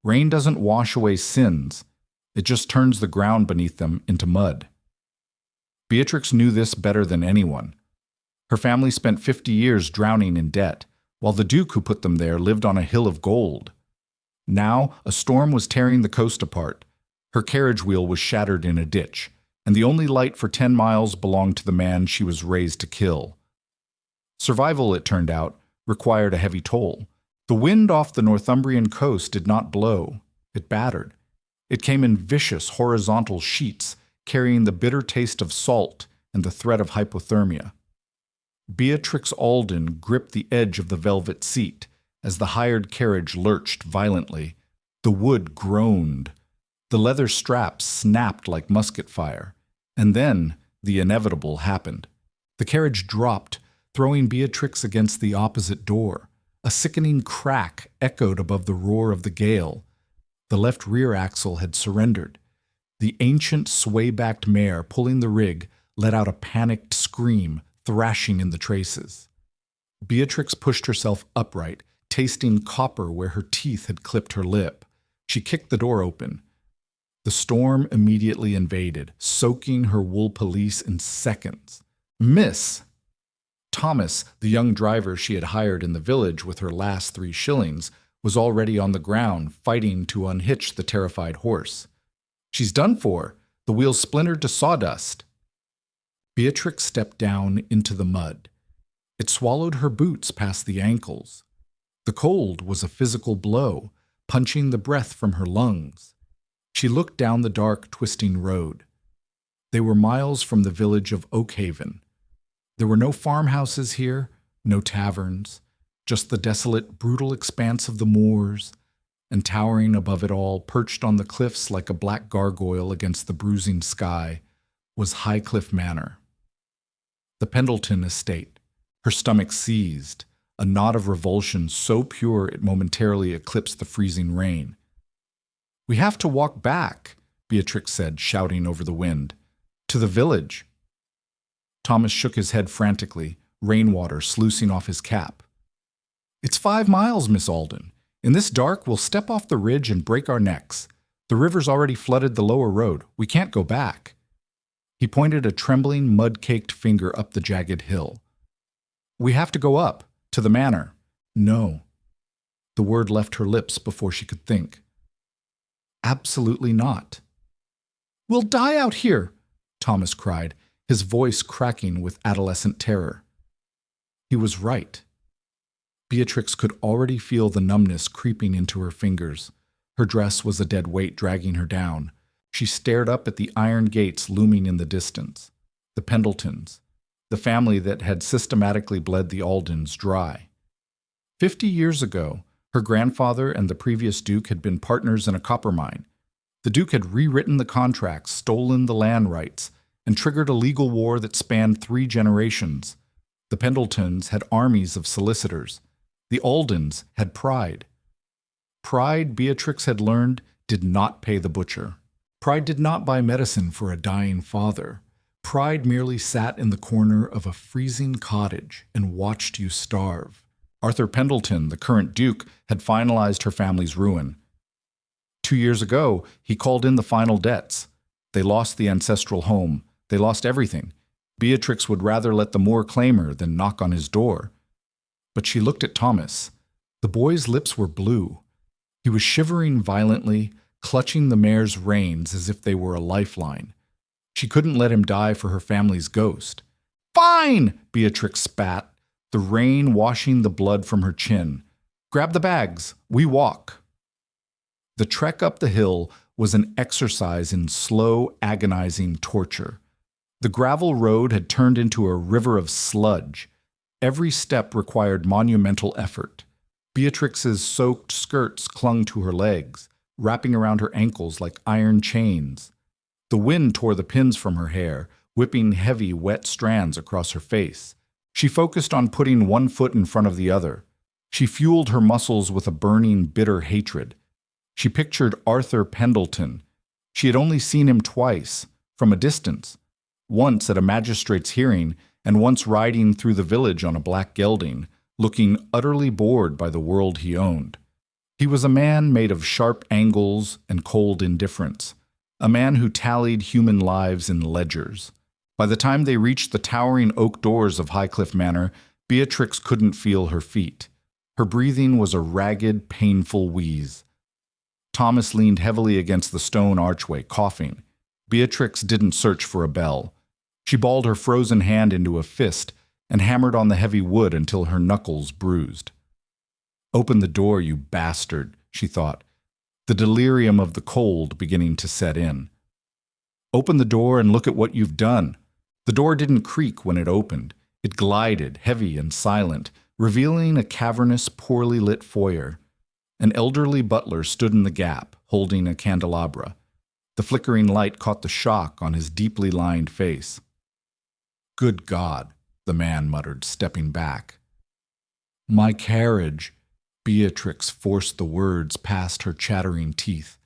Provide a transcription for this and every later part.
Rain doesn't wash away sins. It just turns the ground beneath them into mud. Beatrix knew this better than anyone. Her family spent 50 years drowning in debt, while the duke who put them there lived on a hill of gold. Now, a storm was tearing the coast apart. Her carriage wheel was shattered in a ditch, and the only light for 10 miles belonged to the man she was raised to kill. Survival, it turned out, required a heavy toll. The wind off the Northumbrian coast did not blow. It battered. It came in vicious horizontal sheets, carrying the bitter taste of salt and the threat of hypothermia. Beatrix Alden gripped the edge of the velvet seat as the hired carriage lurched violently. The wood groaned. The leather straps snapped like musket fire. And then the inevitable happened. The carriage dropped, throwing Beatrix against the opposite door. A sickening crack echoed above the roar of the gale. The left rear axle had surrendered. The ancient sway-backed mare pulling the rig let out a panicked scream, thrashing in the traces. Beatrix pushed herself upright, tasting copper where her teeth had clipped her lip. She kicked the door open. The storm immediately invaded, soaking her wool pelisse in seconds. Miss! Thomas, the young driver she had hired in the village with her last 3 shillings, was already on the ground, fighting to unhitch the terrified horse. "She's done for. The wheel's splintered to sawdust." Beatrix stepped down into the mud. It swallowed her boots past the ankles. The cold was a physical blow, punching the breath from her lungs. She looked down the dark, twisting road. They were miles from the village of Oakhaven. There were no farmhouses here, no taverns, just the desolate, brutal expanse of the moors, and towering above it all, perched on the cliffs like a black gargoyle against the bruising sky, was Highcliffe Manor. The Pendleton estate, her stomach seized, a knot of revulsion so pure it momentarily eclipsed the freezing rain. "We have to walk back," Beatrix said, shouting over the wind. "To the village." Thomas shook his head frantically, rainwater sluicing off his cap. "It's 5 miles, Miss Alden. In this dark, we'll step off the ridge and break our necks. The river's already flooded the lower road. We can't go back." He pointed a trembling, mud-caked finger up the jagged hill. "We have to go up, to the manor." "No." The word left her lips before she could think. "Absolutely not." "We'll die out here," Thomas cried, his voice cracking with adolescent terror. He was right. Beatrix could already feel the numbness creeping into her fingers. Her dress was a dead weight dragging her down. She stared up at the iron gates looming in the distance. The Pendletons, the family that had systematically bled the Aldens dry. 50 years ago, her grandfather and the previous duke had been partners in a copper mine. The duke had rewritten the contracts, stolen the land rights, and triggered a legal war that spanned 3 generations. The Pendletons had armies of solicitors. The Aldens had pride. Pride, Beatrix had learned, did not pay the butcher. Pride did not buy medicine for a dying father. Pride merely sat in the corner of a freezing cottage and watched you starve. Arthur Pendleton, the current duke, had finalized her family's ruin. 2 years ago, he called in the final debts. They lost the ancestral home. They lost everything. Beatrix would rather let the Moor claim her than knock on his door. But she looked at Thomas. The boy's lips were blue. He was shivering violently, clutching the mare's reins as if they were a lifeline. She couldn't let him die for her family's ghost. "Fine!" Beatrix spat, the rain washing the blood from her chin. "Grab the bags. We walk." The trek up the hill was an exercise in slow, agonizing torture. The gravel road had turned into a river of sludge. Every step required monumental effort. Beatrix's soaked skirts clung to her legs, wrapping around her ankles like iron chains. The wind tore the pins from her hair, whipping heavy, wet strands across her face. She focused on putting one foot in front of the other. She fueled her muscles with a burning, bitter hatred. She pictured Arthur Pendleton. She had only seen him twice, from a distance. Once at a magistrate's hearing, and once riding through the village on a black gelding, looking utterly bored by the world he owned. He was a man made of sharp angles and cold indifference, a man who tallied human lives in ledgers. By the time they reached the towering oak doors of Highcliffe Manor, Beatrix couldn't feel her feet. Her breathing was a ragged, painful wheeze. Thomas leaned heavily against the stone archway, coughing. Beatrix didn't search for a bell. She balled her frozen hand into a fist and hammered on the heavy wood until her knuckles bruised. "Open the door, you bastard," she thought, the delirium of the cold beginning to set in. "Open the door and look at what you've done." The door didn't creak when it opened. It glided, heavy and silent, revealing a cavernous, poorly lit foyer. An elderly butler stood in the gap, holding a candelabra. The flickering light caught the shock on his deeply lined face. "Good God," the man muttered, stepping back. "My carriage," Beatrix forced the words past her chattering teeth,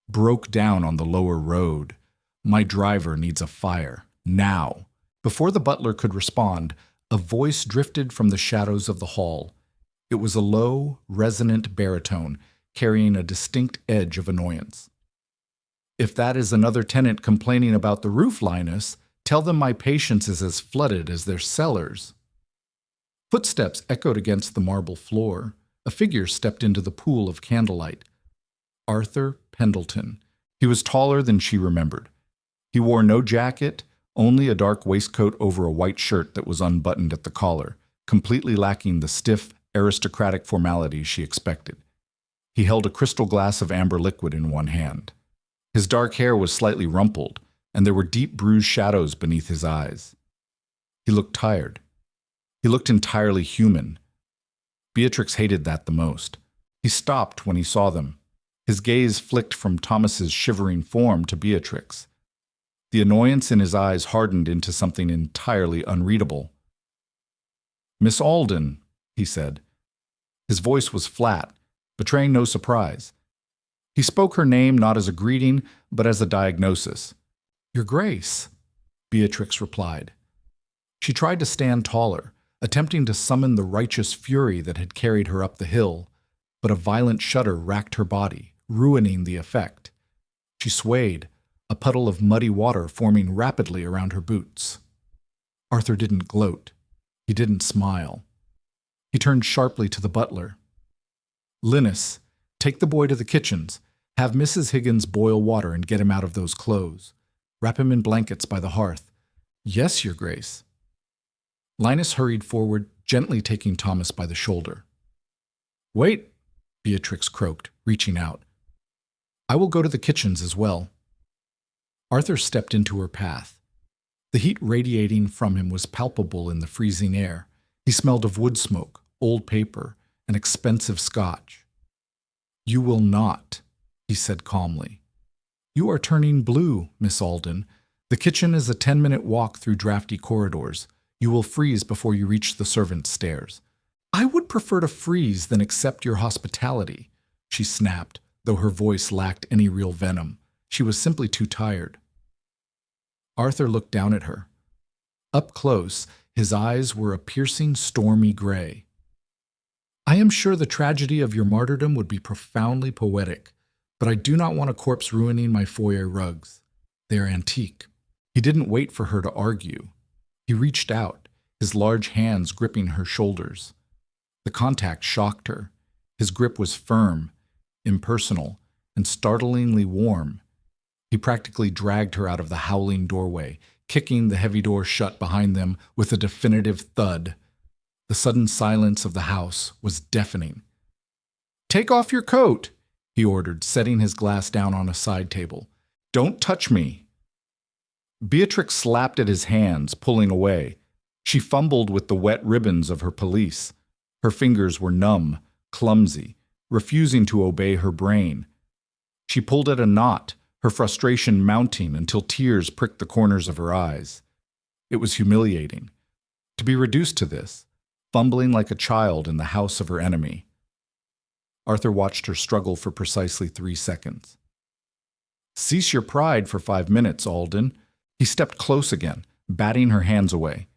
"broke down on the lower road. My driver needs a fire. Now." Before the butler could respond, a voice drifted from the shadows of the hall. It was a low, resonant baritone, carrying a distinct edge of annoyance. "If that is another tenant complaining about the roof, Linus, tell them my patience is as flooded as their cellars." Footsteps echoed against the marble floor. A figure stepped into the pool of candlelight. Arthur Pendleton. He was taller than she remembered. He wore no jacket, only a dark waistcoat over a white shirt that was unbuttoned at the collar, completely lacking the stiff, aristocratic formality she expected. He held a crystal glass of amber liquid in one hand. His dark hair was slightly rumpled, and there were deep bruised shadows beneath his eyes. He looked tired. He looked entirely human. Beatrix hated that the most. He stopped when he saw them. His gaze flicked from Thomas's shivering form to Beatrix. The annoyance in his eyes hardened into something entirely unreadable. "Miss Alden," he said. His voice was flat, betraying no surprise. He spoke her name not as a greeting, but as a diagnosis. "Your Grace," Beatrix replied. She tried to stand taller, attempting to summon the righteous fury that had carried her up the hill, but a violent shudder racked her body, ruining the effect. She swayed, a puddle of muddy water forming rapidly around her boots. Arthur didn't gloat. He didn't smile. He turned sharply to the butler. "Linus, take the boy to the kitchens. Have Mrs. Higgins boil water and get him out of those clothes. Wrap him in blankets by the hearth." "Yes, Your Grace." Linus hurried forward, gently taking Thomas by the shoulder. "Wait," Beatrix croaked, reaching out. "I will go to the kitchens as well." Arthur stepped into her path. The heat radiating from him was palpable in the freezing air. He smelled of wood smoke, old paper, and expensive scotch. "You will not," he said calmly. "You are turning blue, Miss Alden. The kitchen is a 10-minute walk through drafty corridors. You will freeze before you reach the servants' stairs." "I would prefer to freeze than accept your hospitality," she snapped, though her voice lacked any real venom. She was simply too tired. Arthur looked down at her. Up close, his eyes were a piercing, stormy gray. "I am sure the tragedy of your martyrdom would be profoundly poetic, but I do not want a corpse ruining my foyer rugs. They are antique." He didn't wait for her to argue. He reached out, his large hands gripping her shoulders. The contact shocked her. His grip was firm, impersonal, and startlingly warm. He practically dragged her out of the howling doorway, kicking the heavy door shut behind them with a definitive thud. The sudden silence of the house was deafening. "Take off your coat," he ordered, setting his glass down on a side table. "Don't touch me." Beatrix slapped at his hands, pulling away. She fumbled with the wet ribbons of her pelisse. Her fingers were numb, clumsy, refusing to obey her brain. She pulled at a knot, her frustration mounting until tears pricked the corners of her eyes. It was humiliating. To be reduced to this, fumbling like a child in the house of her enemy. Arthur watched her struggle for precisely 3 seconds. "Cease your pride for 5 minutes, Alden." He stepped close again, batting her hands away.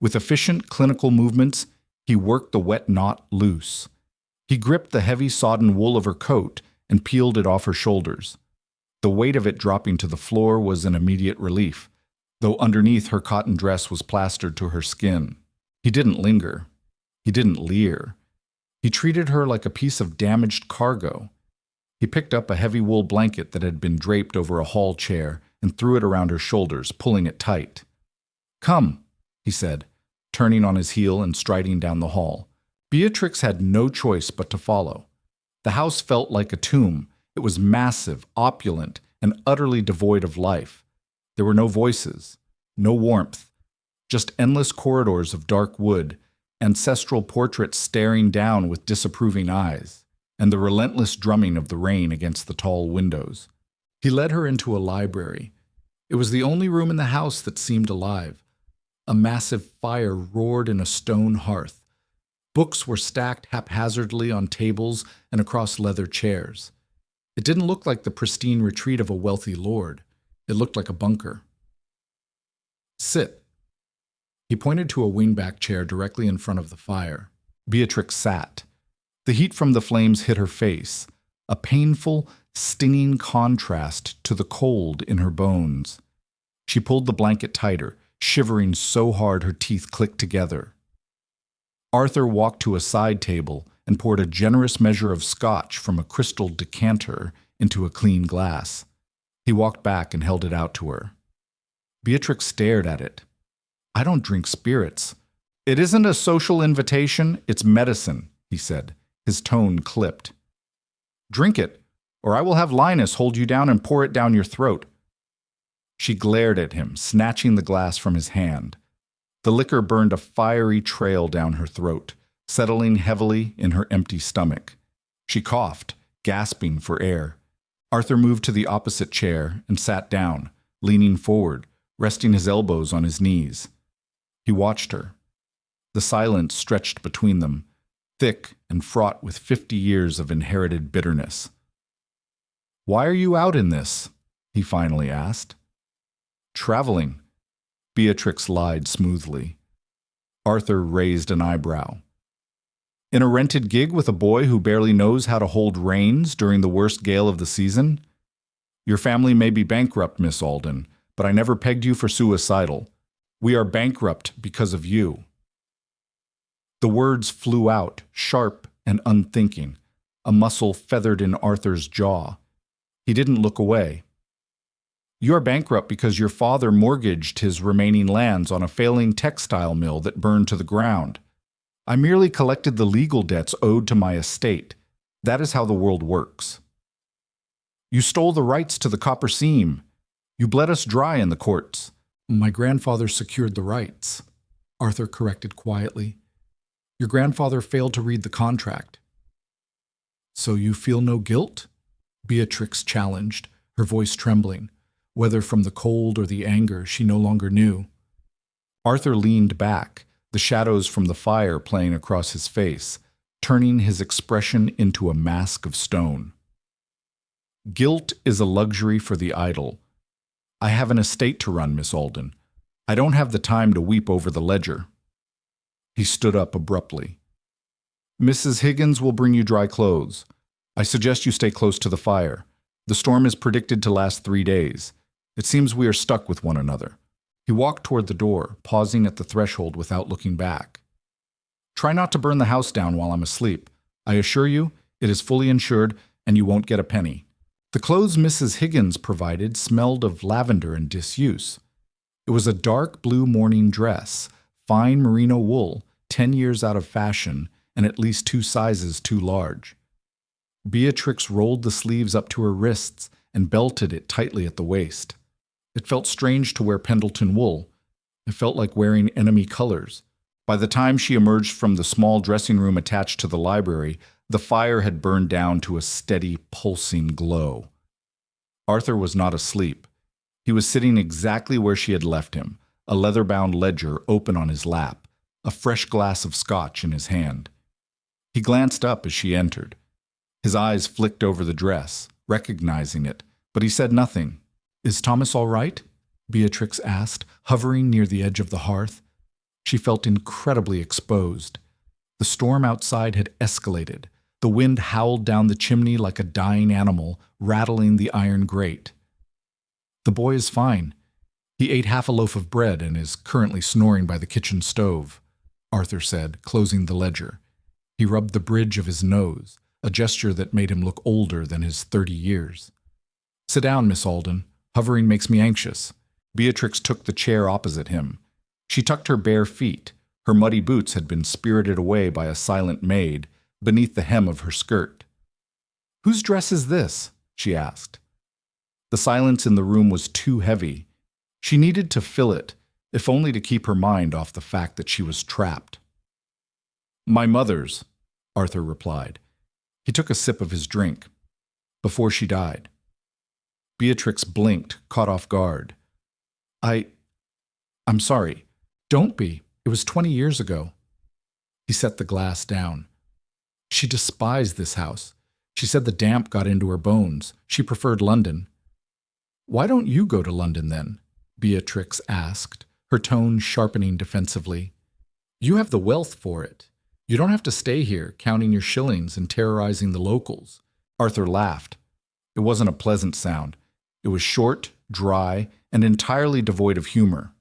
With efficient clinical movements, he worked the wet knot loose. He gripped the heavy sodden wool of her coat and peeled it off her shoulders. The weight of it dropping to the floor was an immediate relief, though underneath her cotton dress was plastered to her skin. He didn't linger. He didn't leer. He treated her like a piece of damaged cargo. He picked up a heavy wool blanket that had been draped over a hall chair and threw it around her shoulders, pulling it tight. "Come," he said, turning on his heel and striding down the hall. Beatrix had no choice but to follow. The house felt like a tomb. It was massive, opulent, and utterly devoid of life. There were no voices, no warmth, just endless corridors of dark wood, ancestral portraits staring down with disapproving eyes, and the relentless drumming of the rain against the tall windows. He led her into a library. It was the only room in the house that seemed alive. A massive fire roared in a stone hearth. Books were stacked haphazardly on tables and across leather chairs. It didn't look like the pristine retreat of a wealthy lord. It looked like a bunker. "Sit." He pointed to a wingback chair directly in front of the fire. Beatrix sat. The heat from the flames hit her face, a painful, stinging contrast to the cold in her bones. She pulled the blanket tighter, shivering so hard her teeth clicked together. Arthur walked to a side table and poured a generous measure of scotch from a crystal decanter into a clean glass. He walked back and held it out to her. Beatrix stared at it. "I don't drink spirits." "It isn't a social invitation, it's medicine," he said. His tone clipped. "Drink it, or I will have Linus hold you down and pour it down your throat." She glared at him, snatching the glass from his hand. The liquor burned a fiery trail down her throat, settling heavily in her empty stomach. She coughed, gasping for air. Arthur moved to the opposite chair and sat down, leaning forward, resting his elbows on his knees. He watched her. The silence stretched between them, thick and fraught with 50 years of inherited bitterness. "Why are you out in this?" he finally asked. "Traveling," Beatrix lied smoothly. Arthur raised an eyebrow. "In a rented gig with a boy who barely knows how to hold reins during the worst gale of the season? Your family may be bankrupt, Miss Alden, but I never pegged you for suicidal. We are bankrupt because of you." The words flew out, sharp and unthinking. A muscle feathered in Arthur's jaw. He didn't look away. "You are bankrupt because your father mortgaged his remaining lands on a failing textile mill that burned to the ground. I merely collected the legal debts owed to my estate. That is how the world works. You stole the rights to the copper seam. You bled us dry in the courts." "My grandfather secured the rights," Arthur corrected quietly. "Your grandfather failed to read the contract." "So you feel no guilt?" Beatrix challenged, her voice trembling, whether from the cold or the anger she no longer knew. Arthur leaned back, the shadows from the fire playing across his face, turning his expression into a mask of stone. "Guilt is a luxury for the idle. I have an estate to run, Miss Alden. I don't have the time to weep over the ledger." He stood up abruptly. "Mrs. Higgins will bring you dry clothes. I suggest you stay close to the fire. The storm is predicted to last 3 days. It seems we are stuck with one another." He walked toward the door, pausing at the threshold without looking back. "Try not to burn the house down while I'm asleep. I assure you, it is fully insured and you won't get a penny." The clothes Mrs. Higgins provided smelled of lavender and disuse. It was a dark blue morning dress, fine merino wool, 10 years out of fashion, and at least 2 sizes too large. Beatrix rolled the sleeves up to her wrists and belted it tightly at the waist. It felt strange to wear Pendleton wool. It felt like wearing enemy colors. By the time she emerged from the small dressing room attached to the library, the fire had burned down to a steady, pulsing glow. Arthur was not asleep. He was sitting exactly where she had left him, a leather-bound ledger open on his lap, a fresh glass of scotch in his hand. He glanced up as she entered. His eyes flicked over the dress, recognizing it, but he said nothing. "Is Thomas all right?" Beatrix asked, hovering near the edge of the hearth. She felt incredibly exposed. The storm outside had escalated. The wind howled down the chimney like a dying animal, rattling the iron grate. "The boy is fine. He ate half a loaf of bread and is currently snoring by the kitchen stove," Arthur said, closing the ledger. He rubbed the bridge of his nose, a gesture that made him look older than his 30 years. "Sit down, Miss Alden. Hovering makes me anxious." Beatrix took the chair opposite him. She tucked her bare feet. Her muddy boots had been spirited away by a silent maid beneath the hem of her skirt. "Whose dress is this?" she asked. The silence in the room was too heavy. She needed to fill it, if only to keep her mind off the fact that she was trapped. "My mother's," Arthur replied. He took a sip of his drink. "Before she died." Beatrix blinked, caught off guard. I'm sorry. Don't be. It was 20 years ago." He set the glass down. "She despised this house. She said the damp got into her bones. She preferred London." "Why don't you go to London then?" Beatrix asked, her tone sharpening defensively. "You have the wealth for it. You don't have to stay here, counting your shillings and terrorizing the locals." Arthur laughed. It wasn't a pleasant sound. It was short, dry, and entirely devoid of humor.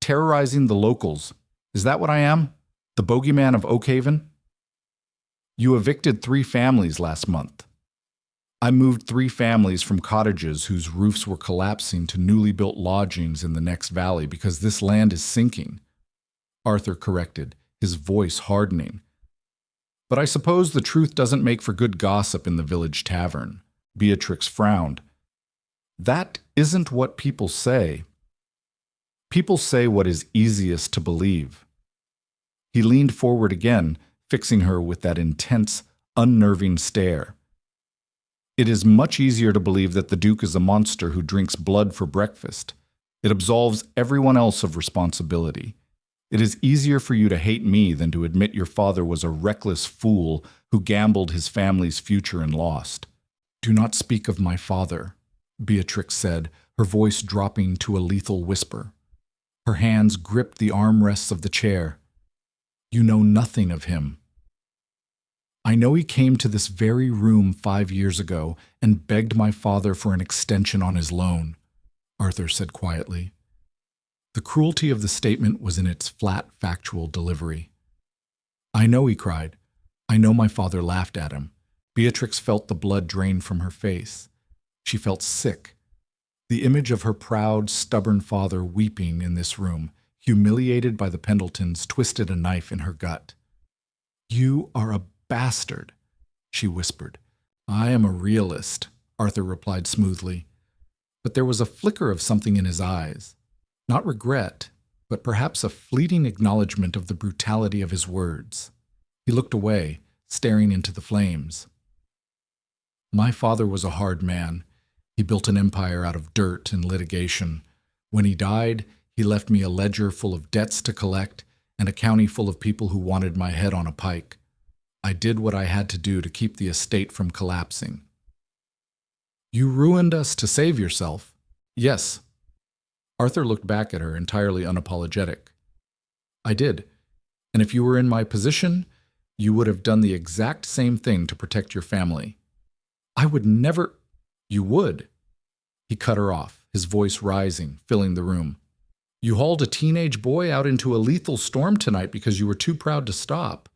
"Terrorizing the locals. Is that what I am? The bogeyman of Oakhaven?" "You evicted 3 families last month." "I moved 3 families from cottages whose roofs were collapsing to newly built lodgings in the next valley because this land is sinking," Arthur corrected, his voice hardening. "But I suppose the truth doesn't make for good gossip in the village tavern." Beatrix frowned. "That isn't what people say. People say what is easiest to believe." He leaned forward again, fixing her with that intense, unnerving stare. "It is much easier to believe that the Duke is a monster who drinks blood for breakfast. It absolves everyone else of responsibility. It is easier for you to hate me than to admit your father was a reckless fool who gambled his family's future and lost." "Do not speak of my father," Beatrix said, her voice dropping to a lethal whisper. Her hands gripped the armrests of the chair. "You know nothing of him." "I know he came to this very room 5 years ago and begged my father for an extension on his loan," Arthur said quietly. The cruelty of the statement was in its flat, factual delivery. "I know," he cried. "I know my father laughed at him." Beatrix felt the blood drain from her face. She felt sick. The image of her proud, stubborn father weeping in this room, humiliated by the Pendletons, twisted a knife in her gut. "You are a bastard," she whispered. "I am a realist," Arthur replied smoothly. But there was a flicker of something in his eyes. Not regret, but perhaps a fleeting acknowledgement of the brutality of his words. He looked away, staring into the flames. "My father was a hard man. He built an empire out of dirt and litigation. When he died, he left me a ledger full of debts to collect and a county full of people who wanted my head on a pike. I did what I had to do to keep the estate from collapsing." "You ruined us to save yourself." "Yes." Arthur looked back at her, entirely unapologetic. "I did. And if you were in my position, you would have done the exact same thing to protect your family." "I would never—" "You would." He cut her off, his voice rising, filling the room. "You hauled a teenage boy out into a lethal storm tonight because you were too proud to stop.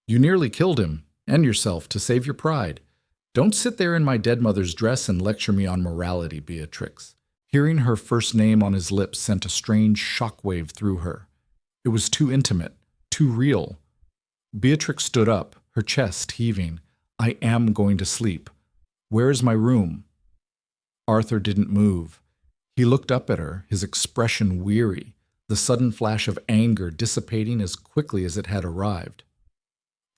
You nearly killed him, and yourself, to save your pride. Don't sit there in my dead mother's dress and lecture me on morality, Beatrix." Hearing her first name on his lips sent a strange shockwave through her. It was too intimate, too real. Beatrix stood up, her chest heaving. "I am going to sleep. Where is my room?" Arthur didn't move. He looked up at her, his expression weary, the sudden flash of anger dissipating as quickly as it had arrived.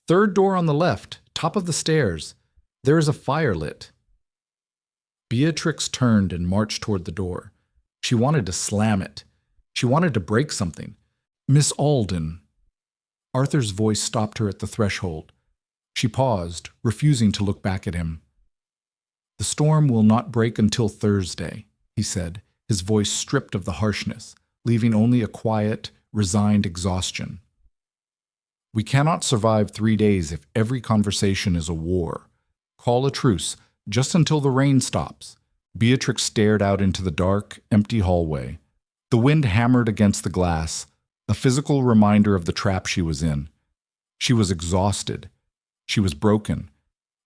"Third door on the left, top of the stairs. There is a fire lit." Beatrix turned and marched toward the door. She wanted to slam it. She wanted to break something. "Miss Alden." Arthur's voice stopped her at the threshold. She paused, refusing to look back at him. "The storm will not break until Thursday," he said, his voice stripped of the harshness, leaving only a quiet, resigned exhaustion. We cannot survive 3 days if every conversation is a war. Call a truce, just until the rain stops. Beatrix stared out into the dark, empty hallway. The wind hammered against the glass, a physical reminder of the trap she was in. She was exhausted. She was broken.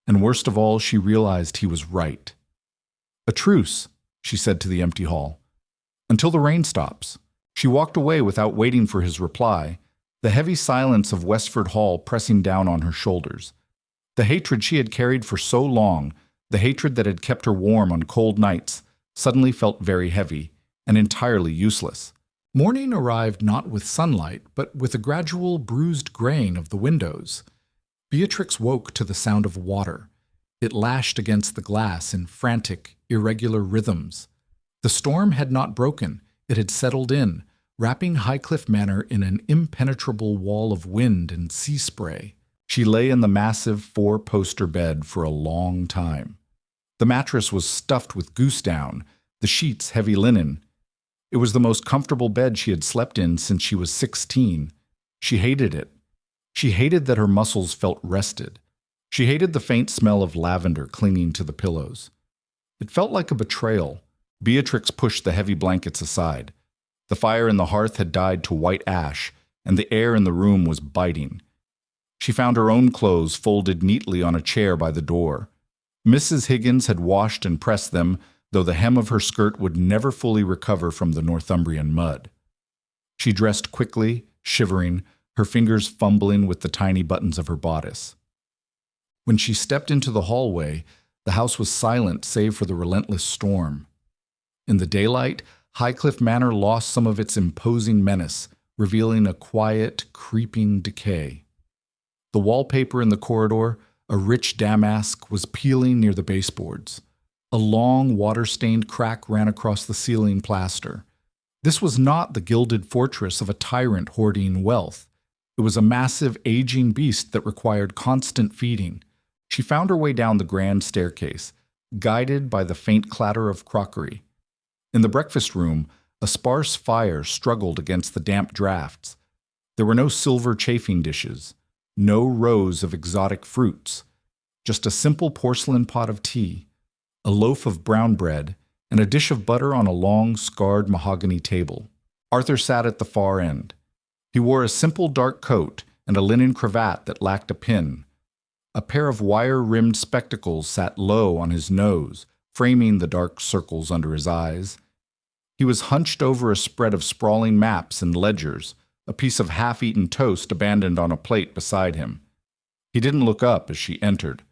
And worst of all, she realized he was right. "A truce," she said to the empty hall. "Until the rain stops." She walked away without waiting for his reply, the heavy silence of Westford Hall pressing down on her shoulders. The hatred she had carried for so long, the hatred that had kept her warm on cold nights, suddenly felt very heavy and entirely useless. Morning arrived not with sunlight, but with a gradual bruised graying of the windows. Beatrix woke to the sound of water. It lashed against the glass in frantic, irregular rhythms. The storm had not broken. It had settled in, wrapping Highcliffe Manor in an impenetrable wall of wind and sea spray. She lay in the massive 4-poster bed for a long time. The mattress was stuffed with goose down, the sheets heavy linen. It was the most comfortable bed she had slept in since she was 16. She hated it. She hated that her muscles felt rested. She hated the faint smell of lavender clinging to the pillows. It felt like a betrayal. Beatrix pushed the heavy blankets aside. The fire in the hearth had died to white ash, and the air in the room was biting. She found her own clothes folded neatly on a chair by the door. Mrs. Higgins had washed and pressed them, though the hem of her skirt would never fully recover from the Northumbrian mud. She dressed quickly, shivering, her fingers fumbling with the tiny buttons of her bodice. When she stepped into the hallway, the house was silent save for the relentless storm. In the daylight, Highcliffe Manor lost some of its imposing menace, revealing a quiet, creeping decay. The wallpaper in the corridor, a rich damask, was peeling near the baseboards. A long, water-stained crack ran across the ceiling plaster. This was not the gilded fortress of a tyrant hoarding wealth. It was a massive, aging beast that required constant feeding. She found her way down the grand staircase, guided by the faint clatter of crockery. In the breakfast room, a sparse fire struggled against the damp drafts. There were no silver chafing dishes, no rows of exotic fruits, just a simple porcelain pot of tea, a loaf of brown bread, and a dish of butter on a long, scarred mahogany table. Arthur sat at the far end. He wore a simple dark coat and a linen cravat that lacked a pin. A pair of wire-rimmed spectacles sat low on his nose, framing the dark circles under his eyes. He was hunched over a spread of sprawling maps and ledgers, a piece of half-eaten toast abandoned on a plate beside him. He didn't look up as she entered.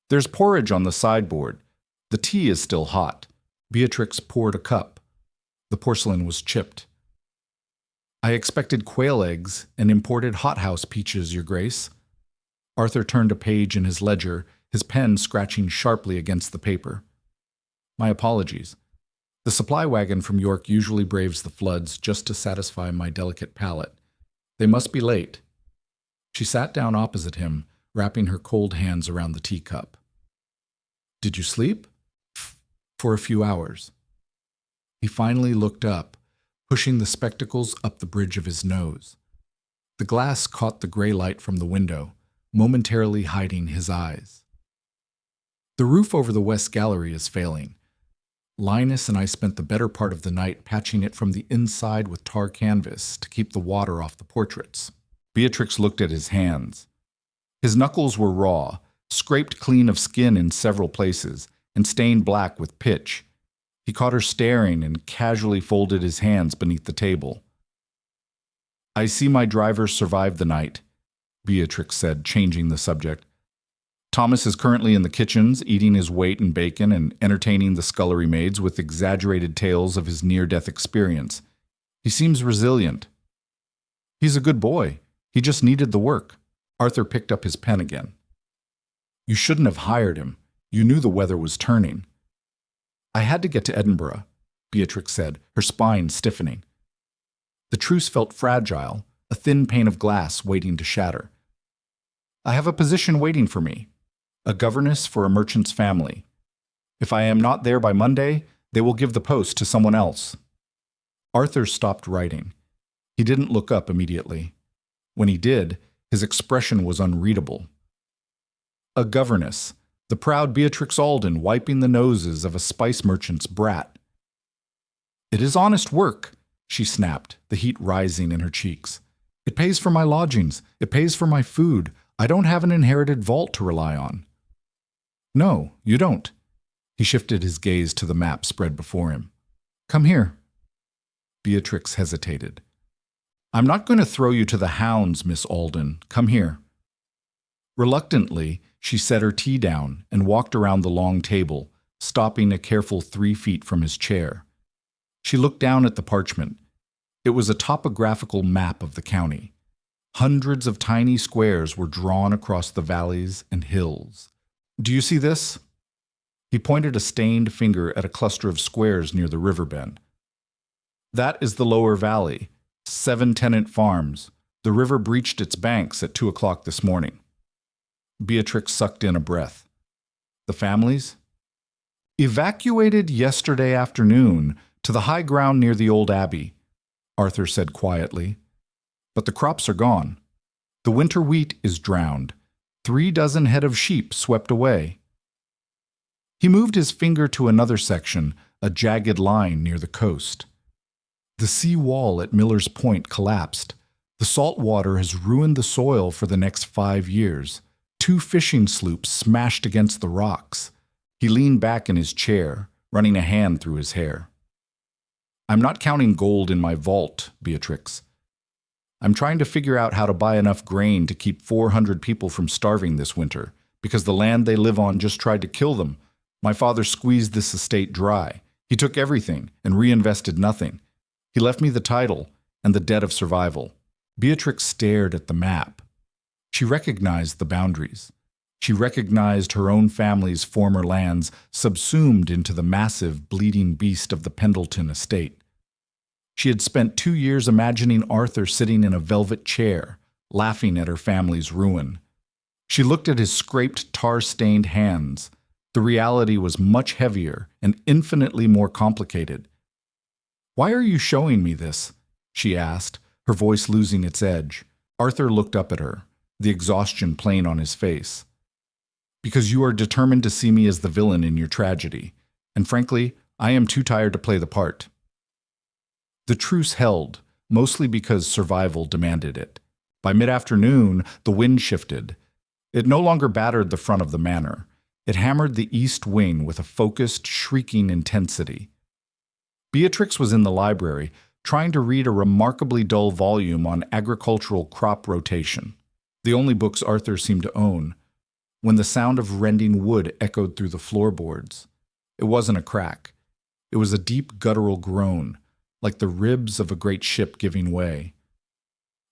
"There's porridge on the sideboard. The tea is still hot." Beatrix poured a cup. The porcelain was chipped. "I expected quail eggs and imported hothouse peaches, Your Grace." Arthur turned a page in his ledger, his pen scratching sharply against the paper. "My apologies. The supply wagon from York usually braves the floods just to satisfy my delicate palate. They must be late." She sat down opposite him, wrapping her cold hands around the teacup. "Did you sleep?" "For a few hours." He finally looked up, pushing the spectacles up the bridge of his nose. The glass caught the gray light from the window, momentarily hiding his eyes. "The roof over the west gallery is failing. Linus and I spent the better part of the night patching it from the inside with tar canvas to keep the water off the portraits." Beatrix looked at his hands. His knuckles were raw, scraped clean of skin in several places, and stained black with pitch. He caught her staring and casually folded his hands beneath the table. "I see my driver survived the night," Beatrix said, changing the subject. "Thomas is currently in the kitchens, eating his weight in bacon and entertaining the scullery maids with exaggerated tales of his near-death experience. He seems resilient." "He's a good boy. He just needed the work." Arthur picked up his pen again. "You shouldn't have hired him. You knew the weather was turning." "I had to get to Edinburgh," Beatrix said, her spine stiffening. The truce felt fragile, a thin pane of glass waiting to shatter. "I have a position waiting for me. A governess for a merchant's family. If I am not there by Monday, they will give the post to someone else." Arthur stopped writing. He didn't look up immediately. When he did, his expression was unreadable. A governess, the proud Beatrix Alden wiping the noses of a spice merchant's brat. "It is honest work," she snapped, the heat rising in her cheeks. "It pays for my lodgings. It pays for my food. I don't have an inherited vault to rely on." "No, you don't." He shifted his gaze to the map spread before him. "Come here." Beatrix hesitated. "I'm not going to throw you to the hounds, Miss Alden. Come here." Reluctantly, she set her tea down and walked around the long table, stopping a careful 3 feet from his chair. She looked down at the parchment. It was a topographical map of the county. Hundreds of tiny squares were drawn across the valleys and hills. "Do you see this?" He pointed a stained finger at a cluster of squares near the river bend. "That is the lower valley, 7 tenant farms. The river breached its banks at 2 o'clock this morning." Beatrix sucked in a breath. "The families?" "Evacuated yesterday afternoon to the high ground near the old abbey," Arthur said quietly. "But the crops are gone. The winter wheat is drowned. 3 dozen head of sheep swept away." He moved his finger to another section, a jagged line near the coast. "The sea wall at Miller's Point collapsed. The salt water has ruined the soil for the next 5 years. 2 fishing sloops smashed against the rocks." He leaned back in his chair, running a hand through his hair. "I'm not counting gold in my vault, Beatrix. I'm trying to figure out how to buy enough grain to keep 400 people from starving this winter, because the land they live on just tried to kill them. My father squeezed this estate dry. He took everything and reinvested nothing. He left me the title and the debt of survival." Beatrix stared at the map. She recognized the boundaries. She recognized her own family's former lands subsumed into the massive, bleeding beast of the Pendleton estate. She had spent 2 years imagining Arthur sitting in a velvet chair, laughing at her family's ruin. She looked at his scraped, tar-stained hands. The reality was much heavier and infinitely more complicated. "Why are you showing me this?" she asked, her voice losing its edge. Arthur looked up at her, the exhaustion plain on his face. "Because you are determined to see me as the villain in your tragedy, and frankly, I am too tired to play the part." The truce held, mostly because survival demanded it. By mid-afternoon, the wind shifted. It no longer battered the front of the manor. It hammered the east wing with a focused, shrieking intensity. Beatrix was in the library, trying to read a remarkably dull volume on agricultural crop rotation, the only books Arthur seemed to own, when the sound of rending wood echoed through the floorboards. It wasn't a crack. It was a deep guttural groan, like the ribs of a great ship giving way.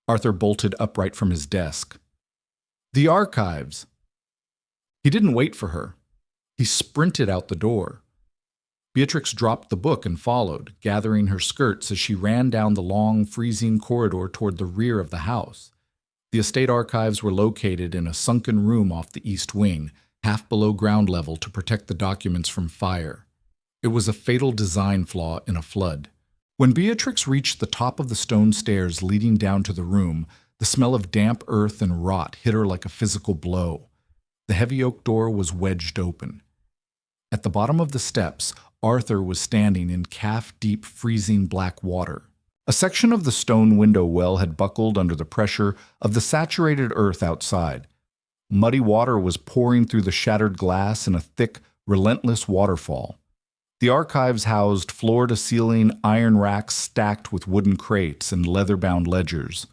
Arthur bolted upright from his desk. "The archives!" He didn't wait for her. He sprinted out the door. Beatrix dropped the book and followed, gathering her skirts as she ran down the long, freezing corridor toward the rear of the house. The estate archives were located in a sunken room off the east wing, half below ground level to protect the documents from fire. It was a fatal design flaw in a flood. When Beatrix reached the top of the stone stairs leading down to the room, the smell of damp earth and rot hit her like a physical blow. The heavy oak door was wedged open. At the bottom of the steps, Arthur was standing in calf-deep freezing black water. A section of the stone window well had buckled under the pressure of the saturated earth outside. Muddy water was pouring through the shattered glass in a thick, relentless waterfall. The archives housed floor-to-ceiling iron racks stacked with wooden crates and leather-bound ledgers.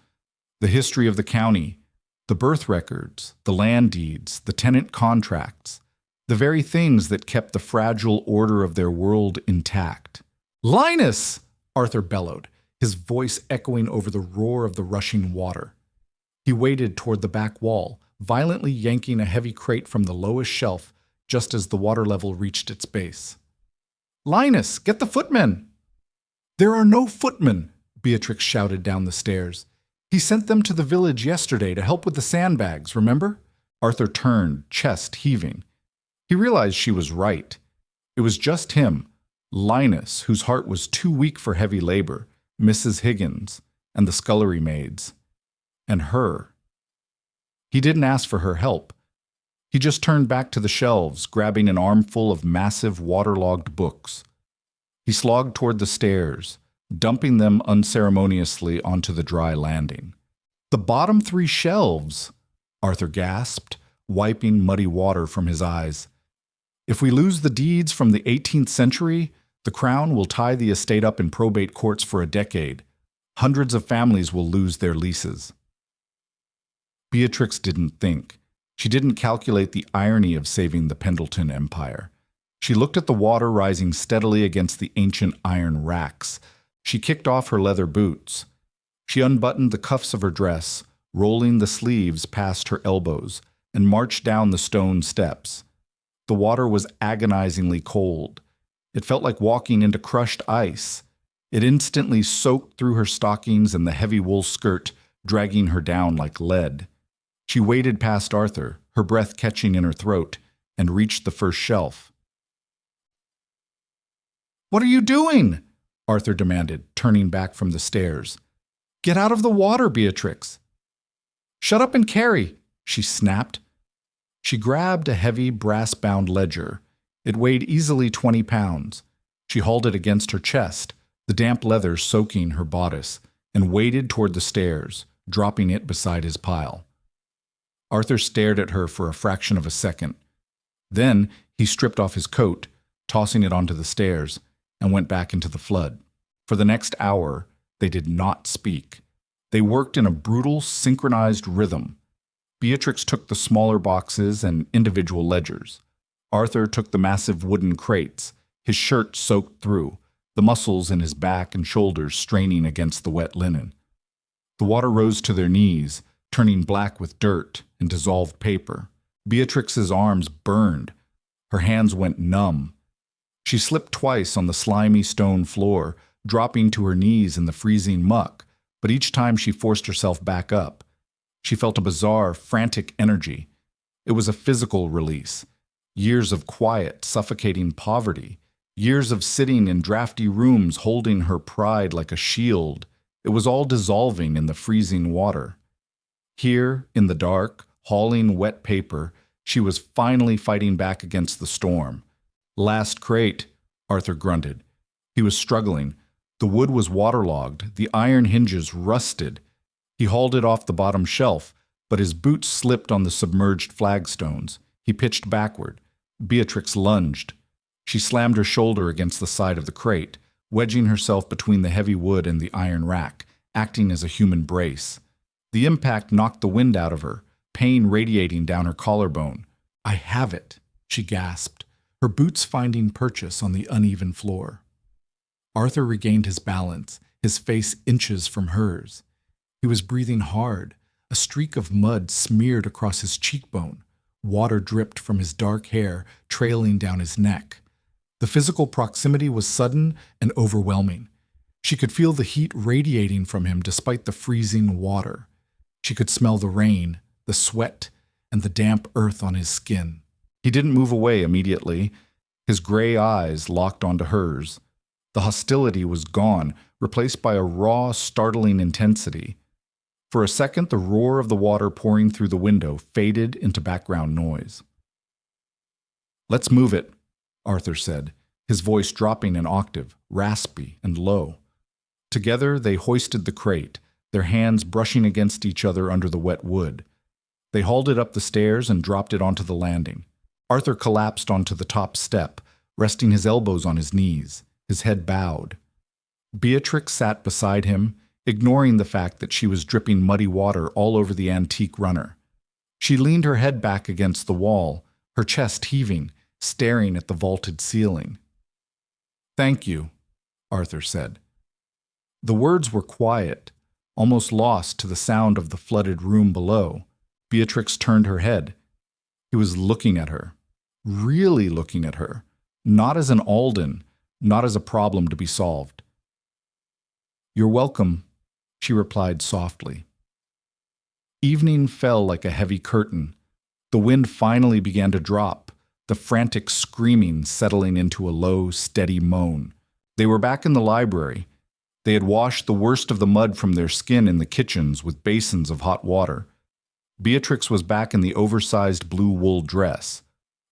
The history of the county, the birth records, the land deeds, the tenant contracts, the very things that kept the fragile order of their world intact. "Linus!" Arthur bellowed, his voice echoing over the roar of the rushing water. He waded toward the back wall, violently yanking a heavy crate from the lowest shelf just as the water level reached its base. "Linus, get the footmen!" "There are no footmen!" Beatrix shouted down the stairs. "He sent them to the village yesterday to help with the sandbags, remember?" Arthur turned, chest heaving. He realized she was right. It was just him, Linus, whose heart was too weak for heavy labor, Mrs. Higgins, and the scullery maids. and her. He didn't ask for her help. He just turned back to the shelves, grabbing an armful of massive waterlogged books. He slogged toward the stairs, dumping them unceremoniously onto the dry landing. "The bottom 3 shelves," Arthur gasped, wiping muddy water from his eyes. "If we lose the deeds from the 18th century, the Crown will tie the estate up in probate courts for a decade. Hundreds of families will lose their leases." Beatrix didn't think. She didn't calculate the irony of saving the Pendleton Empire. She looked at the water rising steadily against the ancient iron racks. She kicked off her leather boots. She unbuttoned the cuffs of her dress, rolling the sleeves past her elbows, and marched down the stone steps. The water was agonizingly cold. It felt like walking into crushed ice. It instantly soaked through her stockings and the heavy wool skirt, dragging her down like lead. She waded past Arthur, her breath catching in her throat, and reached the first shelf. "What are you doing?" Arthur demanded, turning back from the stairs. "Get out of the water, Beatrix." "Shut up and carry," she snapped. She grabbed a heavy, brass-bound ledger. It weighed easily 20 pounds. She hauled it against her chest, the damp leather soaking her bodice, and waded toward the stairs, dropping it beside his pile. Arthur stared at her for a fraction of a second. Then he stripped off his coat, tossing it onto the stairs, and went back into the flood. For the next hour, they did not speak. They worked in a brutal, synchronized rhythm. Beatrix took the smaller boxes and individual ledgers. Arthur took the massive wooden crates, his shirt soaked through, the muscles in his back and shoulders straining against the wet linen. The water rose to their knees, turning black with dirt and dissolved paper. Beatrix's arms burned. Her hands went numb. She slipped twice on the slimy stone floor, dropping to her knees in the freezing muck, but each time she forced herself back up. She felt a bizarre, frantic energy. It was a physical release. Years of quiet, suffocating poverty. Years of sitting in drafty rooms holding her pride like a shield. It was all dissolving in the freezing water. Here, in the dark, hauling wet paper, she was finally fighting back against the storm. "Last crate," Arthur grunted. He was struggling. The wood was waterlogged, the iron hinges rusted. He hauled it off the bottom shelf, but his boots slipped on the submerged flagstones. He pitched backward. Beatrix lunged. She slammed her shoulder against the side of the crate, wedging herself between the heavy wood and the iron rack, acting as a human brace. The impact knocked the wind out of her, pain radiating down her collarbone. "I have it," she gasped, her boots finding purchase on the uneven floor. Arthur regained his balance, his face inches from hers. He was breathing hard. A streak of mud smeared across his cheekbone. Water dripped from his dark hair, trailing down his neck. The physical proximity was sudden and overwhelming. She could feel the heat radiating from him despite the freezing water. She could smell the rain, the sweat, and the damp earth on his skin. He didn't move away immediately. His gray eyes locked onto hers. The hostility was gone, replaced by a raw, startling intensity. For a second, the roar of the water pouring through the window faded into background noise. "Let's move it," Arthur said, his voice dropping an octave, raspy and low. Together, they hoisted the crate, their hands brushing against each other under the wet wood. They hauled it up the stairs and dropped it onto the landing. Arthur collapsed onto the top step, resting his elbows on his knees, his head bowed. Beatrix sat beside him, ignoring the fact that she was dripping muddy water all over the antique runner. She leaned her head back against the wall, her chest heaving, staring at the vaulted ceiling. "Thank you," Arthur said. The words were quiet, almost lost to the sound of the flooded room below. Beatrix turned her head. He was looking at her, really looking at her, not as an Alden, not as a problem to be solved. "You're welcome," she replied softly. Evening fell like a heavy curtain. The wind finally began to drop, the frantic screaming settling into a low, steady moan. They were back in the library. They had washed the worst of the mud from their skin in the kitchens with basins of hot water. Beatrix was back in the oversized blue wool dress.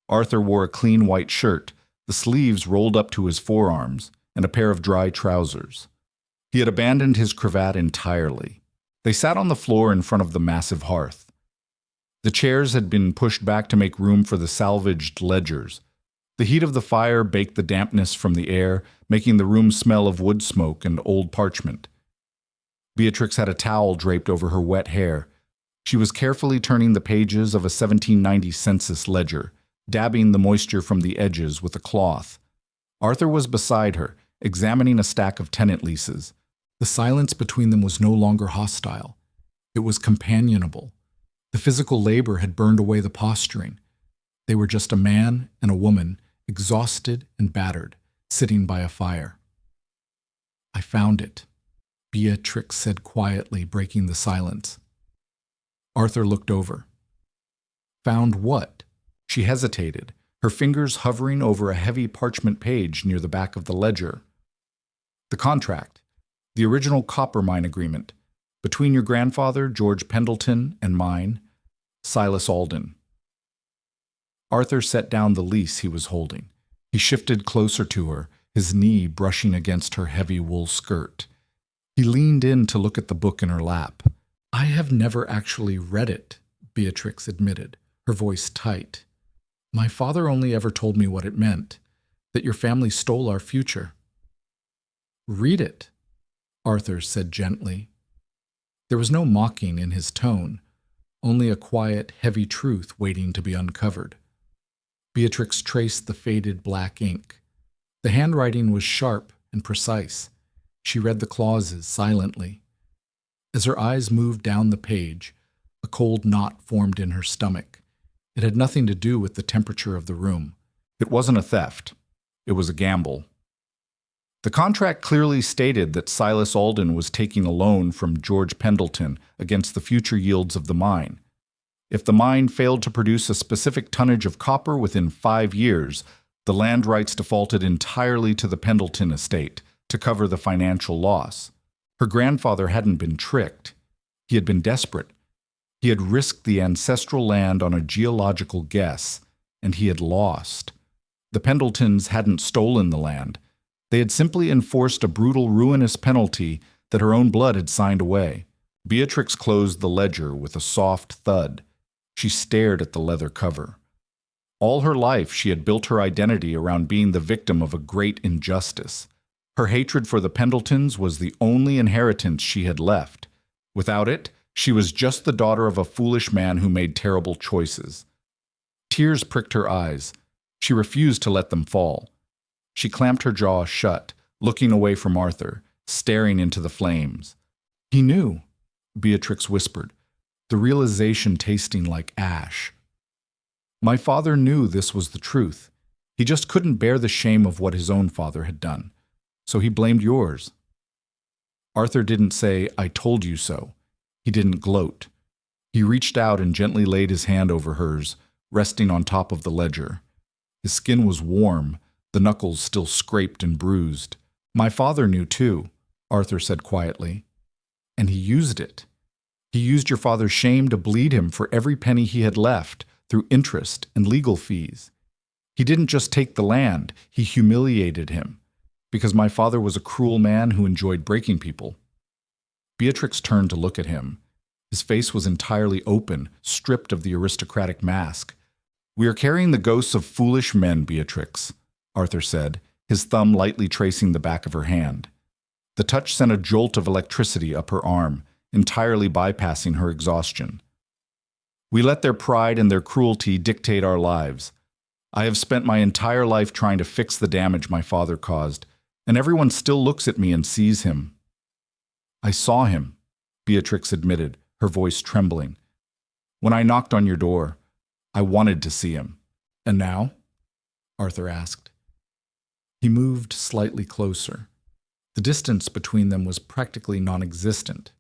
Arthur wore a clean white shirt, the sleeves rolled up to his forearms, and a pair of dry trousers. He had abandoned his cravat entirely. They sat on the floor in front of the massive hearth. The chairs had been pushed back to make room for the salvaged ledgers. The heat of the fire baked the dampness from the air, making the room smell of wood smoke and old parchment. Beatrix had a towel draped over her wet hair. She was carefully turning the pages of a 1790 census ledger, dabbing the moisture from the edges with a cloth. Arthur was beside her, examining a stack of tenant leases. The silence between them was no longer hostile. It was companionable. The physical labor had burned away the posturing. They were just a man and a woman, exhausted and battered, sitting by a fire. "I found it," Beatrix said quietly, breaking the silence. Arthur looked over. "Found what?" She hesitated, her fingers hovering over a heavy parchment page near the back of the ledger. "The contract, the original copper mine agreement, between your grandfather, George Pendleton, and mine, Silas Alden." Arthur set down the lease he was holding. He shifted closer to her, his knee brushing against her heavy wool skirt. He leaned in to look at the book in her lap. "I have never actually read it," Beatrix admitted, her voice tight. "My father only ever told me what it meant, that your family stole our future." "Read it," Arthur said gently. There was no mocking in his tone, only a quiet, heavy truth waiting to be uncovered. Beatrix traced the faded black ink. The handwriting was sharp and precise. She read the clauses silently. As her eyes moved down the page, a cold knot formed in her stomach. It had nothing to do with the temperature of the room. It wasn't a theft. It was a gamble. The contract clearly stated that Silas Alden was taking a loan from George Pendleton against the future yields of the mine. If the mine failed to produce a specific tonnage of copper within 5 years, the land rights defaulted entirely to the Pendleton estate to cover the financial loss. Her grandfather hadn't been tricked. He had been desperate. He had risked the ancestral land on a geological guess, and he had lost. The Pendletons hadn't stolen the land. They had simply enforced a brutal, ruinous penalty that her own blood had signed away. Beatrix closed the ledger with a soft thud. She stared at the leather cover. All her life, she had built her identity around being the victim of a great injustice. Her hatred for the Pendletons was the only inheritance she had left. Without it, she was just the daughter of a foolish man who made terrible choices. Tears pricked her eyes. She refused to let them fall. She clamped her jaw shut, looking away from Arthur, staring into the flames. "He knew," Beatrix whispered, the realization tasting like ash. "My father knew this was the truth. He just couldn't bear the shame of what his own father had done. So he blamed yours." Arthur didn't say, "I told you so." He didn't gloat. He reached out and gently laid his hand over hers, resting on top of the ledger. His skin was warm, the knuckles still scraped and bruised. "My father knew too," Arthur said quietly. "And he used it. He used your father's shame to bleed him for every penny he had left, through interest and legal fees. He didn't just take the land, he humiliated him, because my father was a cruel man who enjoyed breaking people." Beatrix turned to look at him. His face was entirely open, stripped of the aristocratic mask. "We are carrying the ghosts of foolish men, Beatrix," Arthur said, his thumb lightly tracing the back of her hand. The touch sent a jolt of electricity up her arm, entirely bypassing her exhaustion. "We let their pride and their cruelty dictate our lives. I have spent my entire life trying to fix the damage my father caused, and everyone still looks at me and sees him." "I saw him," Beatrix admitted, her voice trembling. "When I knocked on your door, I wanted to see him." "And now?" Arthur asked. He moved slightly closer. The distance between them was practically non-existent.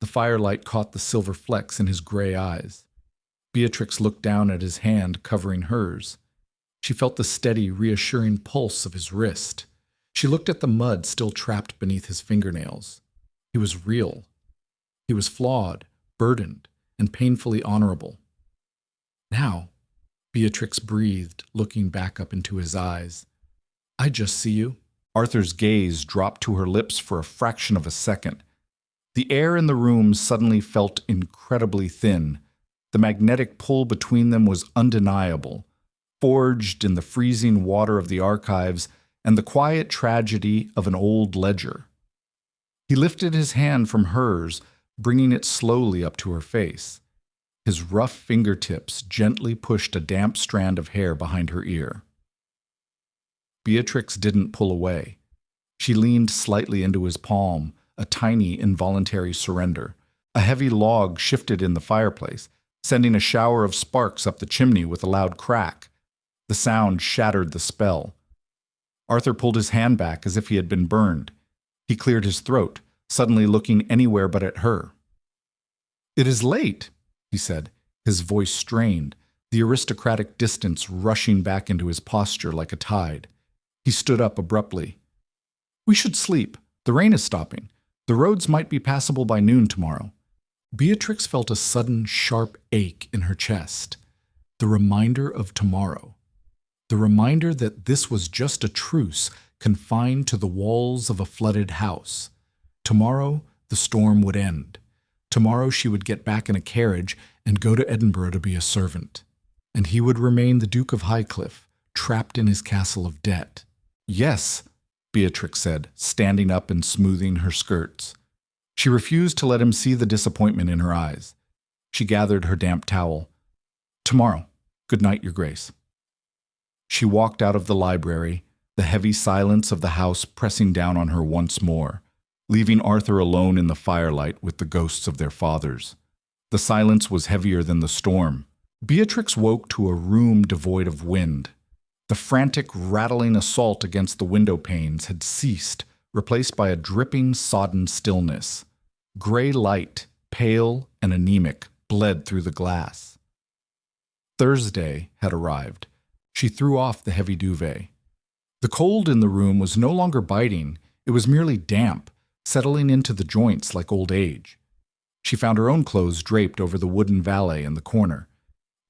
The firelight caught the silver flecks in his gray eyes. Beatrix looked down at his hand covering hers. She felt the steady, reassuring pulse of his wrist. She looked at the mud still trapped beneath his fingernails. He was real. He was flawed, burdened, and painfully honorable. Now, Beatrix breathed, looking back up into his eyes. I just see you. Arthur's gaze dropped to her lips for a fraction of a second. The air in the room suddenly felt incredibly thin. The magnetic pull between them was undeniable, forged in the freezing water of the archives and the quiet tragedy of an old ledger. He lifted his hand from hers, bringing it slowly up to her face. His rough fingertips gently pushed a damp strand of hair behind her ear. Beatrix didn't pull away. She leaned slightly into his palm, a tiny, involuntary surrender. A heavy log shifted in the fireplace, sending a shower of sparks up the chimney with a loud crack. The sound shattered the spell. Arthur pulled his hand back as if he had been burned. He cleared his throat, suddenly looking anywhere but at her. "It is late," he said, his voice strained, the aristocratic distance rushing back into his posture like a tide. He stood up abruptly. "We should sleep. The rain is stopping. The roads might be passable by noon tomorrow." Beatrix felt a sudden, sharp ache in her chest. The reminder of tomorrow. The reminder that this was just a truce confined to the walls of a flooded house. Tomorrow, the storm would end. Tomorrow she would get back in a carriage and go to Edinburgh to be a servant. And he would remain the Duke of Highcliffe, trapped in his castle of debt. "Yes," Beatrix said, standing up and smoothing her skirts. She refused to let him see the disappointment in her eyes. She gathered her damp towel. "Tomorrow. Good night, Your Grace." She walked out of the library, the heavy silence of the house pressing down on her once more, leaving Arthur alone in the firelight with the ghosts of their fathers. The silence was heavier than the storm. Beatrix woke to a room devoid of wind. The frantic, rattling assault against the window panes had ceased, replaced by a dripping, sodden stillness. Gray light, pale and anemic, bled through the glass. Thursday had arrived. She threw off the heavy duvet. The cold in the room was no longer biting, it was merely damp, settling into the joints like old age. She found her own clothes draped over the wooden valet in the corner.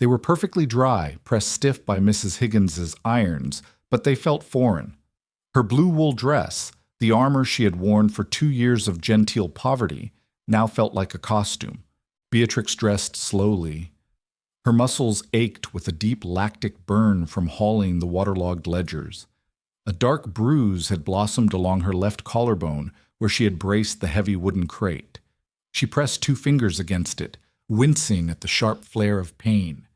They were perfectly dry, pressed stiff by Mrs. Higgins's irons, but they felt foreign. Her blue wool dress, the armor she had worn for 2 years of genteel poverty, now felt like a costume. Beatrix dressed slowly. Her muscles ached with a deep lactic burn from hauling the waterlogged ledgers. A dark bruise had blossomed along her left collarbone where she had braced the heavy wooden crate. She pressed 2 fingers against it, wincing at the sharp flare of pain.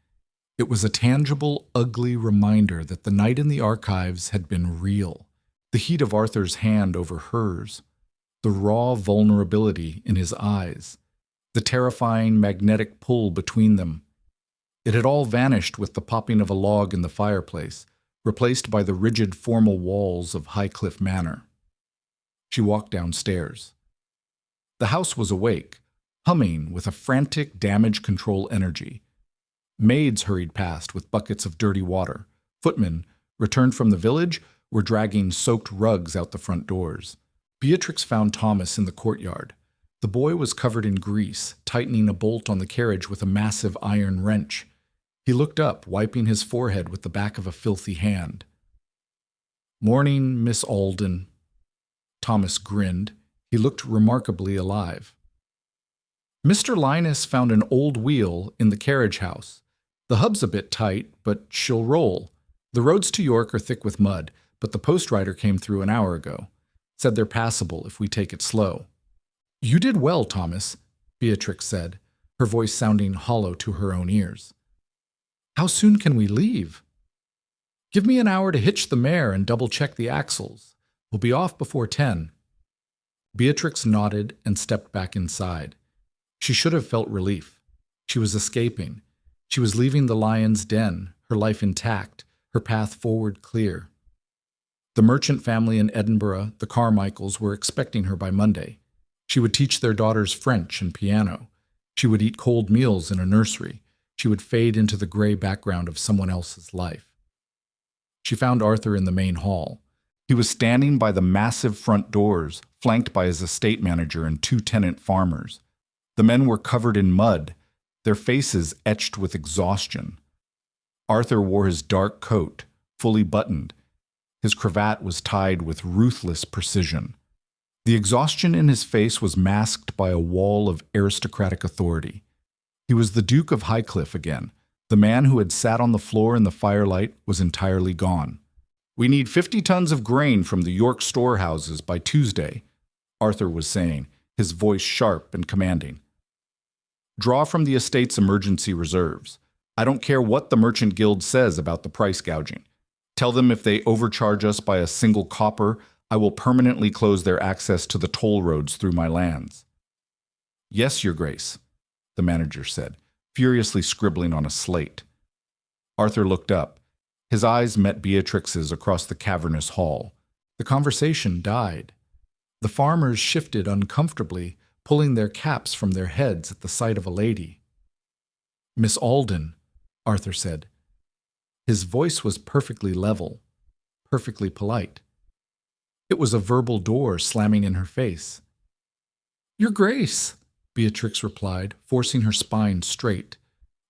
It was a tangible, ugly reminder that the night in the archives had been real. The heat of Arthur's hand over hers, the raw vulnerability in his eyes, the terrifying magnetic pull between them. It had all vanished with the popping of a log in the fireplace, replaced by the rigid formal walls of Highcliffe Manor. She walked downstairs. The house was awake, humming with a frantic damage control energy. Maids hurried past with buckets of dirty water. Footmen, returned from the village, were dragging soaked rugs out the front doors. Beatrix found Thomas in the courtyard. The boy was covered in grease, tightening a bolt on the carriage with a massive iron wrench. He looked up, wiping his forehead with the back of a filthy hand. "Morning, Miss Alden." Thomas grinned. He looked remarkably alive. "Mr. Linus found an old wheel in the carriage house. The hub's a bit tight, but she'll roll. The roads to York are thick with mud, but the post-rider came through an hour ago. Said they're passable if we take it slow." "You did well, Thomas," Beatrix said, her voice sounding hollow to her own ears. "How soon can we leave?" "Give me an hour to hitch the mare and double-check the axles. We'll be off before 10. Beatrix nodded and stepped back inside. She should have felt relief. She was escaping. She was leaving the lion's den, her life intact, her path forward clear. The merchant family in Edinburgh, the Carmichaels, were expecting her by Monday. She would teach their daughters French and piano. She would eat cold meals in a nursery. She would fade into the gray background of someone else's life. She found Arthur in the main hall. He was standing by the massive front doors, flanked by his estate manager and two tenant farmers. The men were covered in mud, their faces etched with exhaustion. Arthur wore his dark coat, fully buttoned. His cravat was tied with ruthless precision. The exhaustion in his face was masked by a wall of aristocratic authority. He was the Duke of Highcliffe again. The man who had sat on the floor in the firelight was entirely gone. "We need 50 tons of grain from the York storehouses by Tuesday," Arthur was saying, his voice sharp and commanding. "Draw from the estate's emergency reserves. I don't care what the Merchant Guild says about the price gouging. Tell them if they overcharge us by a single copper, I will permanently close their access to the toll roads through my lands." "Yes, Your Grace," the manager said, furiously scribbling on a slate. Arthur looked up. His eyes met Beatrix's across the cavernous hall. The conversation died. The farmers shifted uncomfortably, pulling their caps from their heads at the sight of a lady. "Miss Alden," Arthur said. His voice was perfectly level, perfectly polite. It was a verbal door slamming in her face. "Your Grace," Beatrix replied, forcing her spine straight.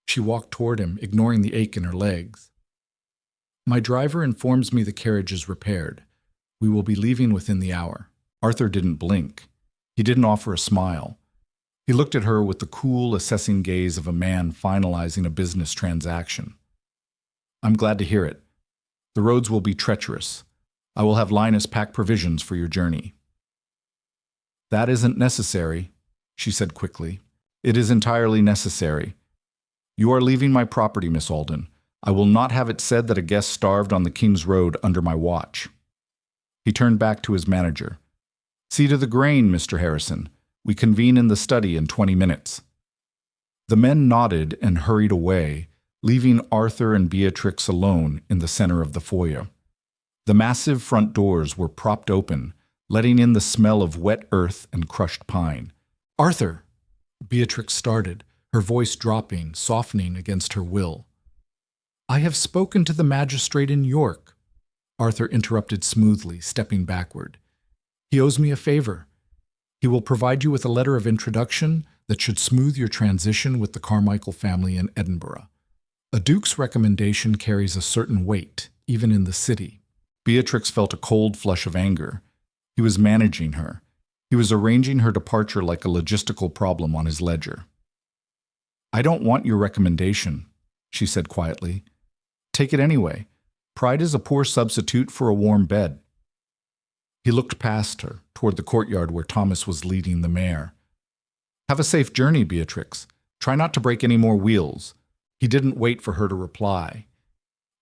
She walked toward him, ignoring the ache in her legs. "My driver informs me the carriage is repaired. We will be leaving within the hour." Arthur didn't blink. He didn't offer a smile. He looked at her with the cool, assessing gaze of a man finalizing a business transaction. "I'm glad to hear it. The roads will be treacherous. I will have Linus pack provisions for your journey." "That isn't necessary," she said quickly. "It is entirely necessary. You are leaving my property, Miss Alden. I will not have it said that a guest starved on the King's Road under my watch." He turned back to his manager. "See to the grain, Mr. Harrison. We convene in the study in 20 minutes. The men nodded and hurried away, leaving Arthur and Beatrix alone in the center of the foyer. The massive front doors were propped open, letting in the smell of wet earth and crushed pine. "Arthur!" Beatrix started, her voice dropping, softening against her will. "I have spoken to the magistrate in York," Arthur interrupted smoothly, stepping backward. "He owes me a favor. He will provide you with a letter of introduction that should smooth your transition with the Carmichael family in Edinburgh. A duke's recommendation carries a certain weight, even in the city." Beatrix felt a cold flush of anger. He was managing her. He was arranging her departure like a logistical problem on his ledger. "I don't want your recommendation," she said quietly. "Take it anyway. Pride is a poor substitute for a warm bed." He looked past her, toward the courtyard where Thomas was leading the mare. "Have a safe journey, Beatrix. Try not to break any more wheels." He didn't wait for her to reply.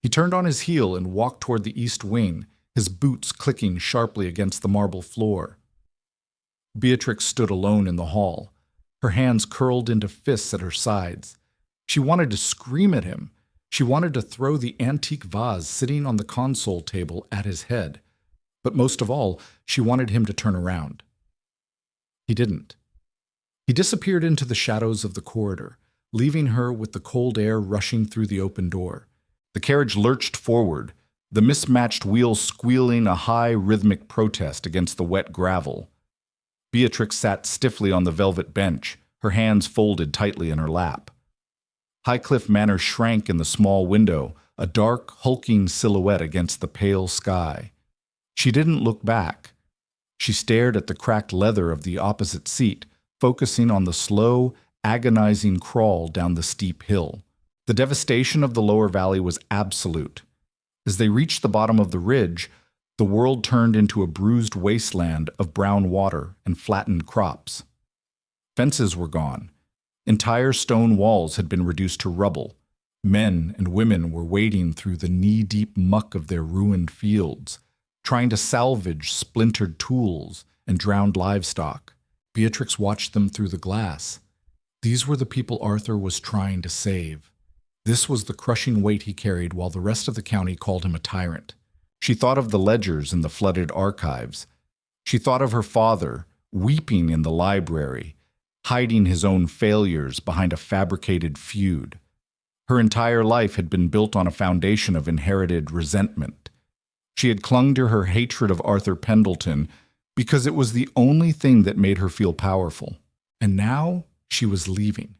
He turned on his heel and walked toward the east wing, his boots clicking sharply against the marble floor. Beatrix stood alone in the hall, her hands curled into fists at her sides. She wanted to scream at him. She wanted to throw the antique vase sitting on the console table at his head. But most of all, she wanted him to turn around. He didn't. He disappeared into the shadows of the corridor, leaving her with the cold air rushing through the open door. The carriage lurched forward, the mismatched wheels squealing a high, rhythmic protest against the wet gravel. Beatrix sat stiffly on the velvet bench, her hands folded tightly in her lap. Highcliffe Manor shrank in the small window, a dark, hulking silhouette against the pale sky. She didn't look back. She stared at the cracked leather of the opposite seat, focusing on the slow, agonizing crawl down the steep hill. The devastation of the lower valley was absolute. As they reached the bottom of the ridge, the world turned into a bruised wasteland of brown water and flattened crops. Fences were gone. Entire stone walls had been reduced to rubble. Men and women were wading through the knee-deep muck of their ruined fields, trying to salvage splintered tools and drowned livestock. Beatrix watched them through the glass. These were the people Arthur was trying to save. This was the crushing weight he carried while the rest of the county called him a tyrant. She thought of the ledgers in the flooded archives. She thought of her father, weeping in the library, hiding his own failures behind a fabricated feud. Her entire life had been built on a foundation of inherited resentment. She had clung to her hatred of Arthur Pendleton because it was the only thing that made her feel powerful. And now she was leaving.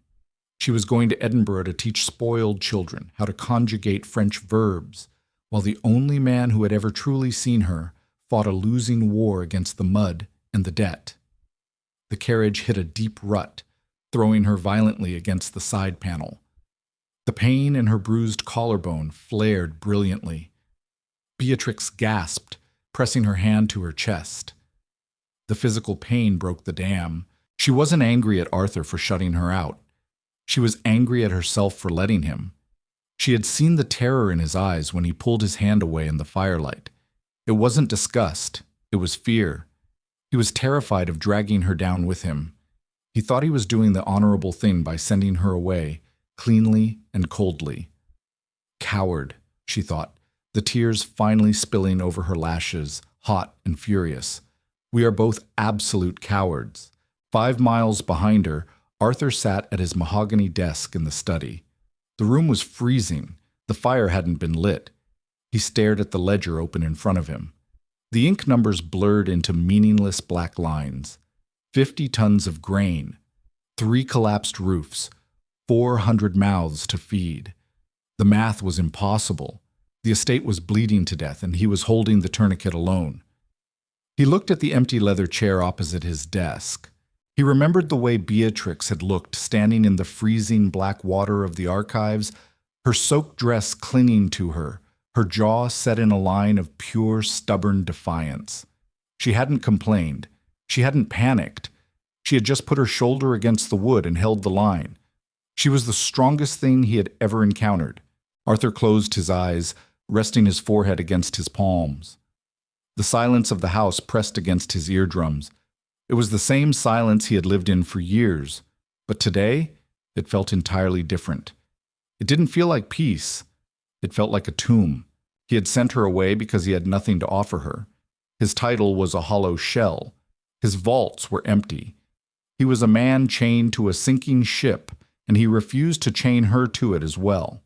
She was going to Edinburgh to teach spoiled children how to conjugate French verbs, while the only man who had ever truly seen her fought a losing war against the mud and the debt. The carriage hit a deep rut, throwing her violently against the side panel. The pain in her bruised collarbone flared brilliantly. Beatrix gasped, pressing her hand to her chest. The physical pain broke the dam. She wasn't angry at Arthur for shutting her out. She was angry at herself for letting him. She had seen the terror in his eyes when he pulled his hand away in the firelight. It wasn't disgust, it was fear. He was terrified of dragging her down with him. He thought he was doing the honorable thing by sending her away, cleanly and coldly. Coward, she thought, the tears finally spilling over her lashes, hot and furious. We are both absolute cowards. 5 miles behind her, Arthur sat at his mahogany desk in the study. The room was freezing. The fire hadn't been lit. He stared at the ledger open in front of him. The ink numbers blurred into meaningless black lines. 50 tons of grain, 3 collapsed roofs, 400 mouths to feed. The math was impossible. The estate was bleeding to death, and he was holding the tourniquet alone. He looked at the empty leather chair opposite his desk. He remembered the way Beatrix had looked standing in the freezing black water of the archives, her soaked dress clinging to her, her jaw set in a line of pure, stubborn defiance. She hadn't complained. She hadn't panicked. She had just put her shoulder against the wood and held the line. She was the strongest thing he had ever encountered. Arthur closed his eyes, resting his forehead against his palms. The silence of the house pressed against his eardrums. It was the same silence he had lived in for years, but today it felt entirely different. It didn't feel like peace. It felt like a tomb. He had sent her away because he had nothing to offer her. His title was a hollow shell. His vaults were empty. He was a man chained to a sinking ship, and he refused to chain her to it as well.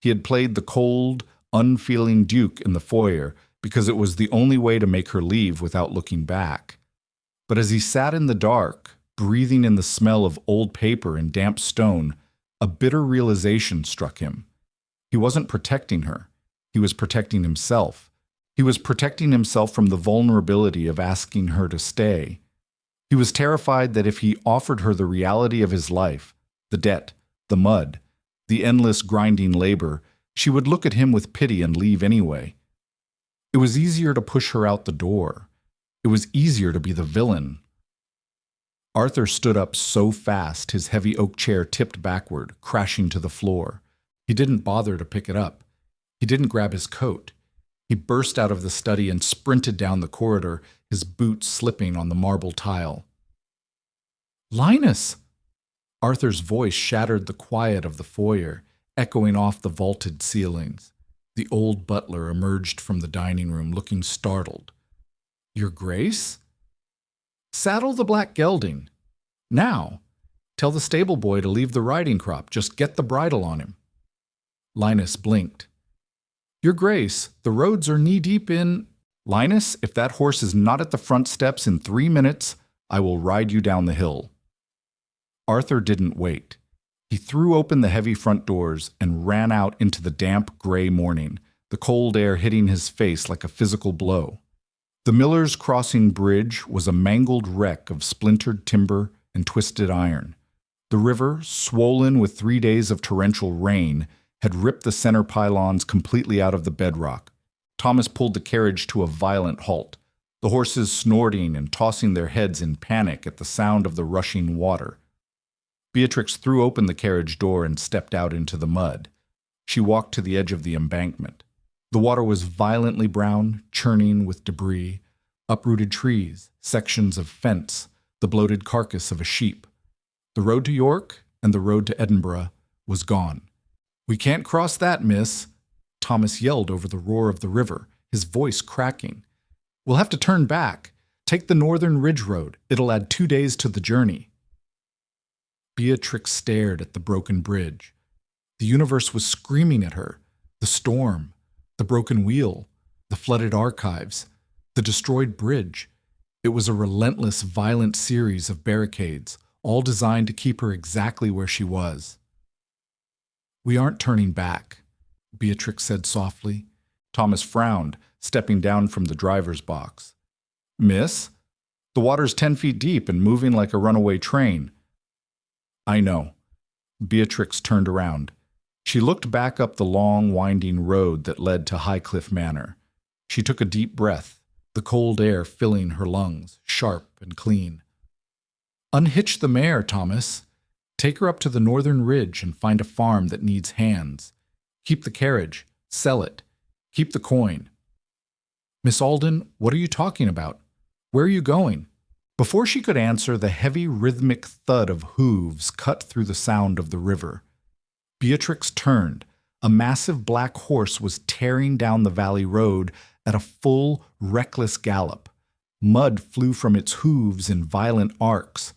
He had played the cold, unfeeling duke in the foyer because it was the only way to make her leave without looking back. But as he sat in the dark, breathing in the smell of old paper and damp stone, a bitter realization struck him. He wasn't protecting her. He was protecting himself. He was protecting himself from the vulnerability of asking her to stay. He was terrified that if he offered her the reality of his life, the debt, the mud, the endless grinding labor, she would look at him with pity and leave anyway. It was easier to push her out the door. It was easier to be the villain. Arthur stood up so fast his heavy oak chair tipped backward, crashing to the floor. He didn't bother to pick it up. He didn't grab his coat. He burst out of the study and sprinted down the corridor, his boots slipping on the marble tile. "Linus!" Arthur's voice shattered the quiet of the foyer, echoing off the vaulted ceilings. The old butler emerged from the dining room, looking startled. "Your Grace?" "Saddle the black gelding. Now, tell the stable boy to leave the riding crop. Just get the bridle on him." Linus blinked. "Your Grace, the roads are knee-deep in—" "Linus, if that horse is not at the front steps in 3 minutes, I will ride you down the hill." Arthur didn't wait. He threw open the heavy front doors and ran out into the damp, gray morning, the cold air hitting his face like a physical blow. The Miller's Crossing Bridge was a mangled wreck of splintered timber and twisted iron. The river, swollen with 3 days of torrential rain, had ripped the center pylons completely out of the bedrock. Thomas pulled the carriage to a violent halt, the horses snorting and tossing their heads in panic at the sound of the rushing water. Beatrix threw open the carriage door and stepped out into the mud. She walked to the edge of the embankment. The water was violently brown, churning with debris, uprooted trees, sections of fence, the bloated carcass of a sheep. The road to York and the road to Edinburgh was gone. "We can't cross that, miss," Thomas yelled over the roar of the river, his voice cracking. "We'll have to turn back. Take the northern ridge road. It'll add 2 days to the journey." Beatrix stared at the broken bridge. The universe was screaming at her. The storm, the broken wheel, The flooded archives, the destroyed bridge. It was a relentless, violent series of barricades, all designed to keep her exactly where she was. "We aren't turning back," Beatrix said softly. Thomas frowned, stepping down from the driver's box. "Miss? The water's 10 feet deep and moving like a runaway train." "I know." Beatrix turned around. She looked back up the long, winding road that led to Highcliffe Manor. She took a deep breath, the cold air filling her lungs, sharp and clean. "Unhitch the mare, Thomas. Take her up to the northern ridge and find a farm that needs hands. Keep the carriage. Sell it. Keep the coin." "Miss Alden, what are you talking about? Where are you going?" Before she could answer, the heavy rhythmic thud of hooves cut through the sound of the river. Beatrix turned. A massive black horse was tearing down the valley road at a full, reckless gallop. Mud flew from its hooves in violent arcs.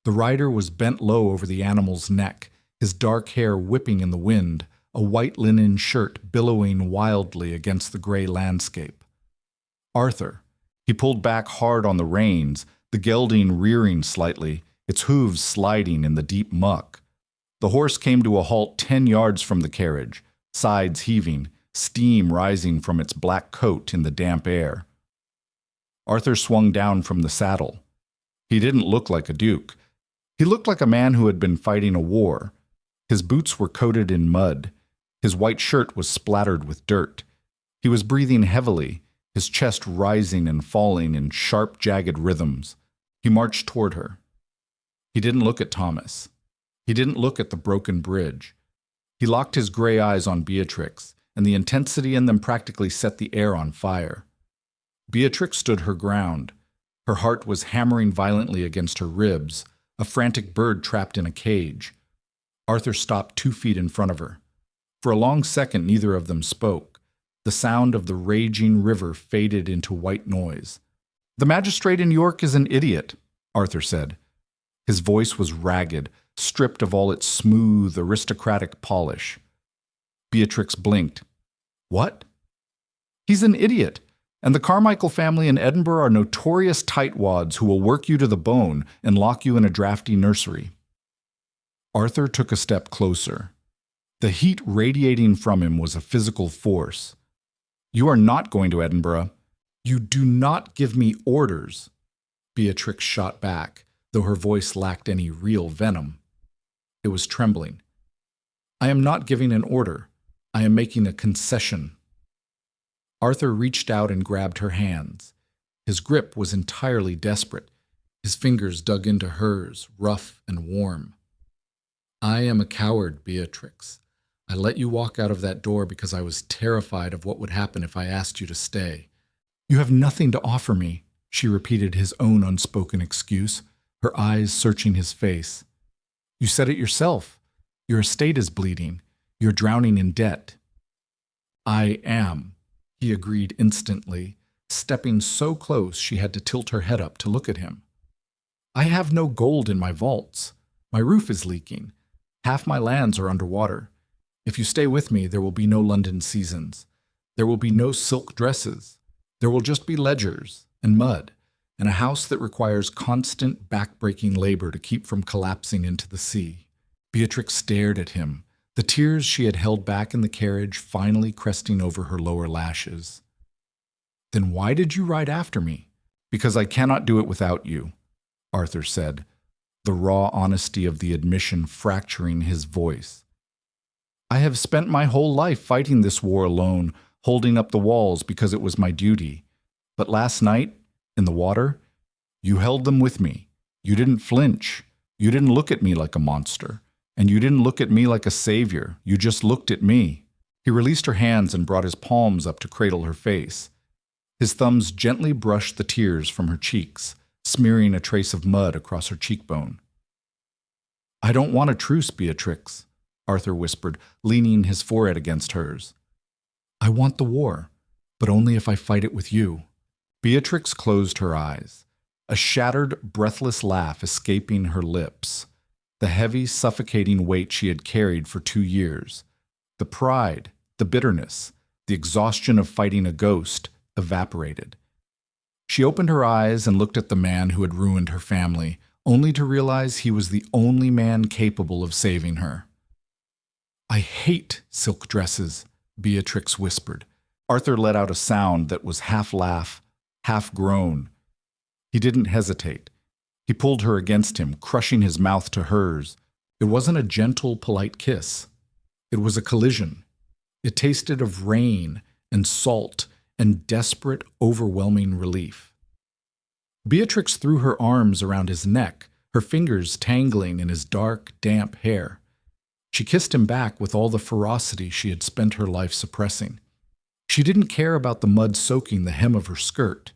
The rider was bent low over the animal's neck, his dark hair whipping in the wind, a white linen shirt billowing wildly against the gray landscape. Arthur. He pulled back hard on the reins, the gelding rearing slightly, its hooves sliding in the deep muck. The horse came to a halt 10 yards from the carriage, sides heaving, steam rising from its black coat in the damp air. Arthur swung down from the saddle. He didn't look like a duke. He looked like a man who had been fighting a war. His boots were coated in mud. His white shirt was splattered with dirt. He was breathing heavily, his chest rising and falling in sharp, jagged rhythms. He marched toward her. He didn't look at Thomas. He didn't look at the broken bridge. He locked his gray eyes on Beatrix, and the intensity in them practically set the air on fire. Beatrix stood her ground. Her heart was hammering violently against her ribs, a frantic bird trapped in a cage. Arthur stopped 2 feet in front of her. For a long second, neither of them spoke. The sound of the raging river faded into white noise. "The magistrate in York is an idiot," Arthur said. His voice was ragged, stripped of all its smooth, aristocratic polish. Beatrix blinked. "What?" "He's an idiot, and the Carmichael family in Edinburgh are notorious tightwads who will work you to the bone and lock you in a drafty nursery." Arthur took a step closer. The heat radiating from him was a physical force. "You are not going to Edinburgh. You do not give me orders." Beatrix shot back, though her voice lacked any real venom. It was trembling. "I am not giving an order. I am making a concession." Arthur reached out and grabbed her hands. His grip was entirely desperate. His fingers dug into hers, rough and warm. "I am a coward, Beatrix. I let you walk out of that door because I was terrified of what would happen if I asked you to stay." "You have nothing to offer me," she repeated his own unspoken excuse, her eyes searching his face. "You said it yourself. Your estate is bleeding. You're drowning in debt." "I am," he agreed instantly, stepping so close she had to tilt her head up to look at him. "I have no gold in my vaults. My roof is leaking. Half my lands are underwater. If you stay with me, there will be no London seasons. There will be no silk dresses. There will just be ledgers and mud, and a house that requires constant back-breaking labor to keep from collapsing into the sea." Beatrix stared at him, the tears she had held back in the carriage finally cresting over her lower lashes. "Then why did you ride after me?" "Because I cannot do it without you," Arthur said, the raw honesty of the admission fracturing his voice. "I have spent my whole life fighting this war alone, holding up the walls because it was my duty. But last night, in the water, you held them with me. You didn't flinch. You didn't look at me like a monster. And you didn't look at me like a savior. You just looked at me." He released her hands and brought his palms up to cradle her face. His thumbs gently brushed the tears from her cheeks, smearing a trace of mud across her cheekbone. "I don't want a truce, Beatrix," Arthur whispered, leaning his forehead against hers. "I want the war, but only if I fight it with you." Beatrix closed her eyes, a shattered, breathless laugh escaping her lips. The heavy, suffocating weight she had carried for 2 years. The pride, the bitterness, the exhaustion of fighting a ghost evaporated. She opened her eyes and looked at the man who had ruined her family, only to realize he was the only man capable of saving her. "I hate silk dresses," Beatrix whispered. Arthur let out a sound that was half laugh, half groan. He didn't hesitate. He pulled her against him, crushing his mouth to hers. It wasn't a gentle, polite kiss. It was a collision. It tasted of rain and salt and desperate, overwhelming relief. Beatrix threw her arms around his neck, her fingers tangling in his dark, damp hair. She kissed him back with all the ferocity she had spent her life suppressing. She didn't care about the mud soaking the hem of her skirt.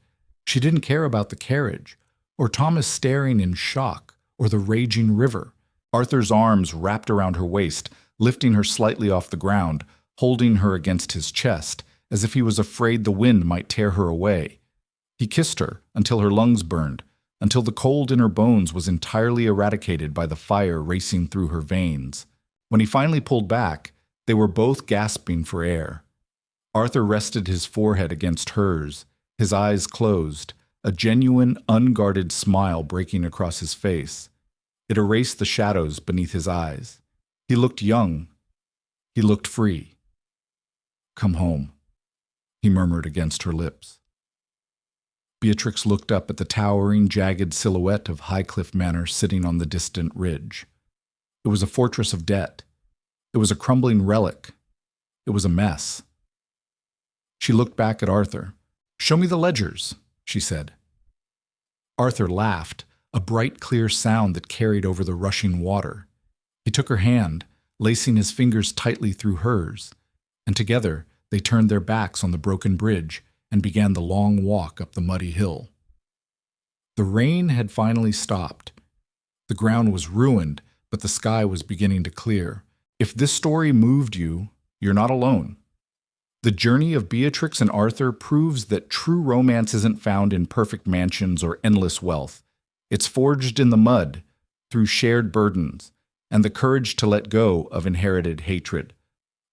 She didn't care about the carriage, or Thomas staring in shock, or the raging river. Arthur's arms wrapped around her waist, lifting her slightly off the ground, holding her against his chest, as if he was afraid the wind might tear her away. He kissed her until her lungs burned, until the cold in her bones was entirely eradicated by the fire racing through her veins. When he finally pulled back, they were both gasping for air. Arthur rested his forehead against hers, his eyes closed, a genuine, unguarded smile breaking across his face. It erased the shadows beneath his eyes. He looked young. He looked free. "Come home," he murmured against her lips. Beatrix looked up at the towering, jagged silhouette of Highcliffe Manor sitting on the distant ridge. It was a fortress of debt. It was a crumbling relic. It was a mess. She looked back at Arthur. "Show me the ledgers," she said. Arthur laughed, a bright, clear sound that carried over the rushing water. He took her hand, lacing his fingers tightly through hers, and together they turned their backs on the broken bridge and began the long walk up the muddy hill. The rain had finally stopped. The ground was ruined, but the sky was beginning to clear. If this story moved you, you're not alone. The journey of Beatrix and Arthur proves that true romance isn't found in perfect mansions or endless wealth. It's forged in the mud, through shared burdens, and the courage to let go of inherited hatred.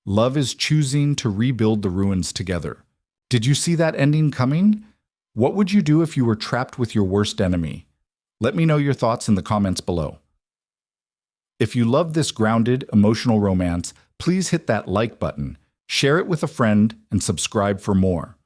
Love is choosing to rebuild the ruins together. Did you see that ending coming? What would you do if you were trapped with your worst enemy? Let me know your thoughts in the comments below. If you love this grounded, emotional romance, please hit that like button, share it with a friend, and subscribe for more.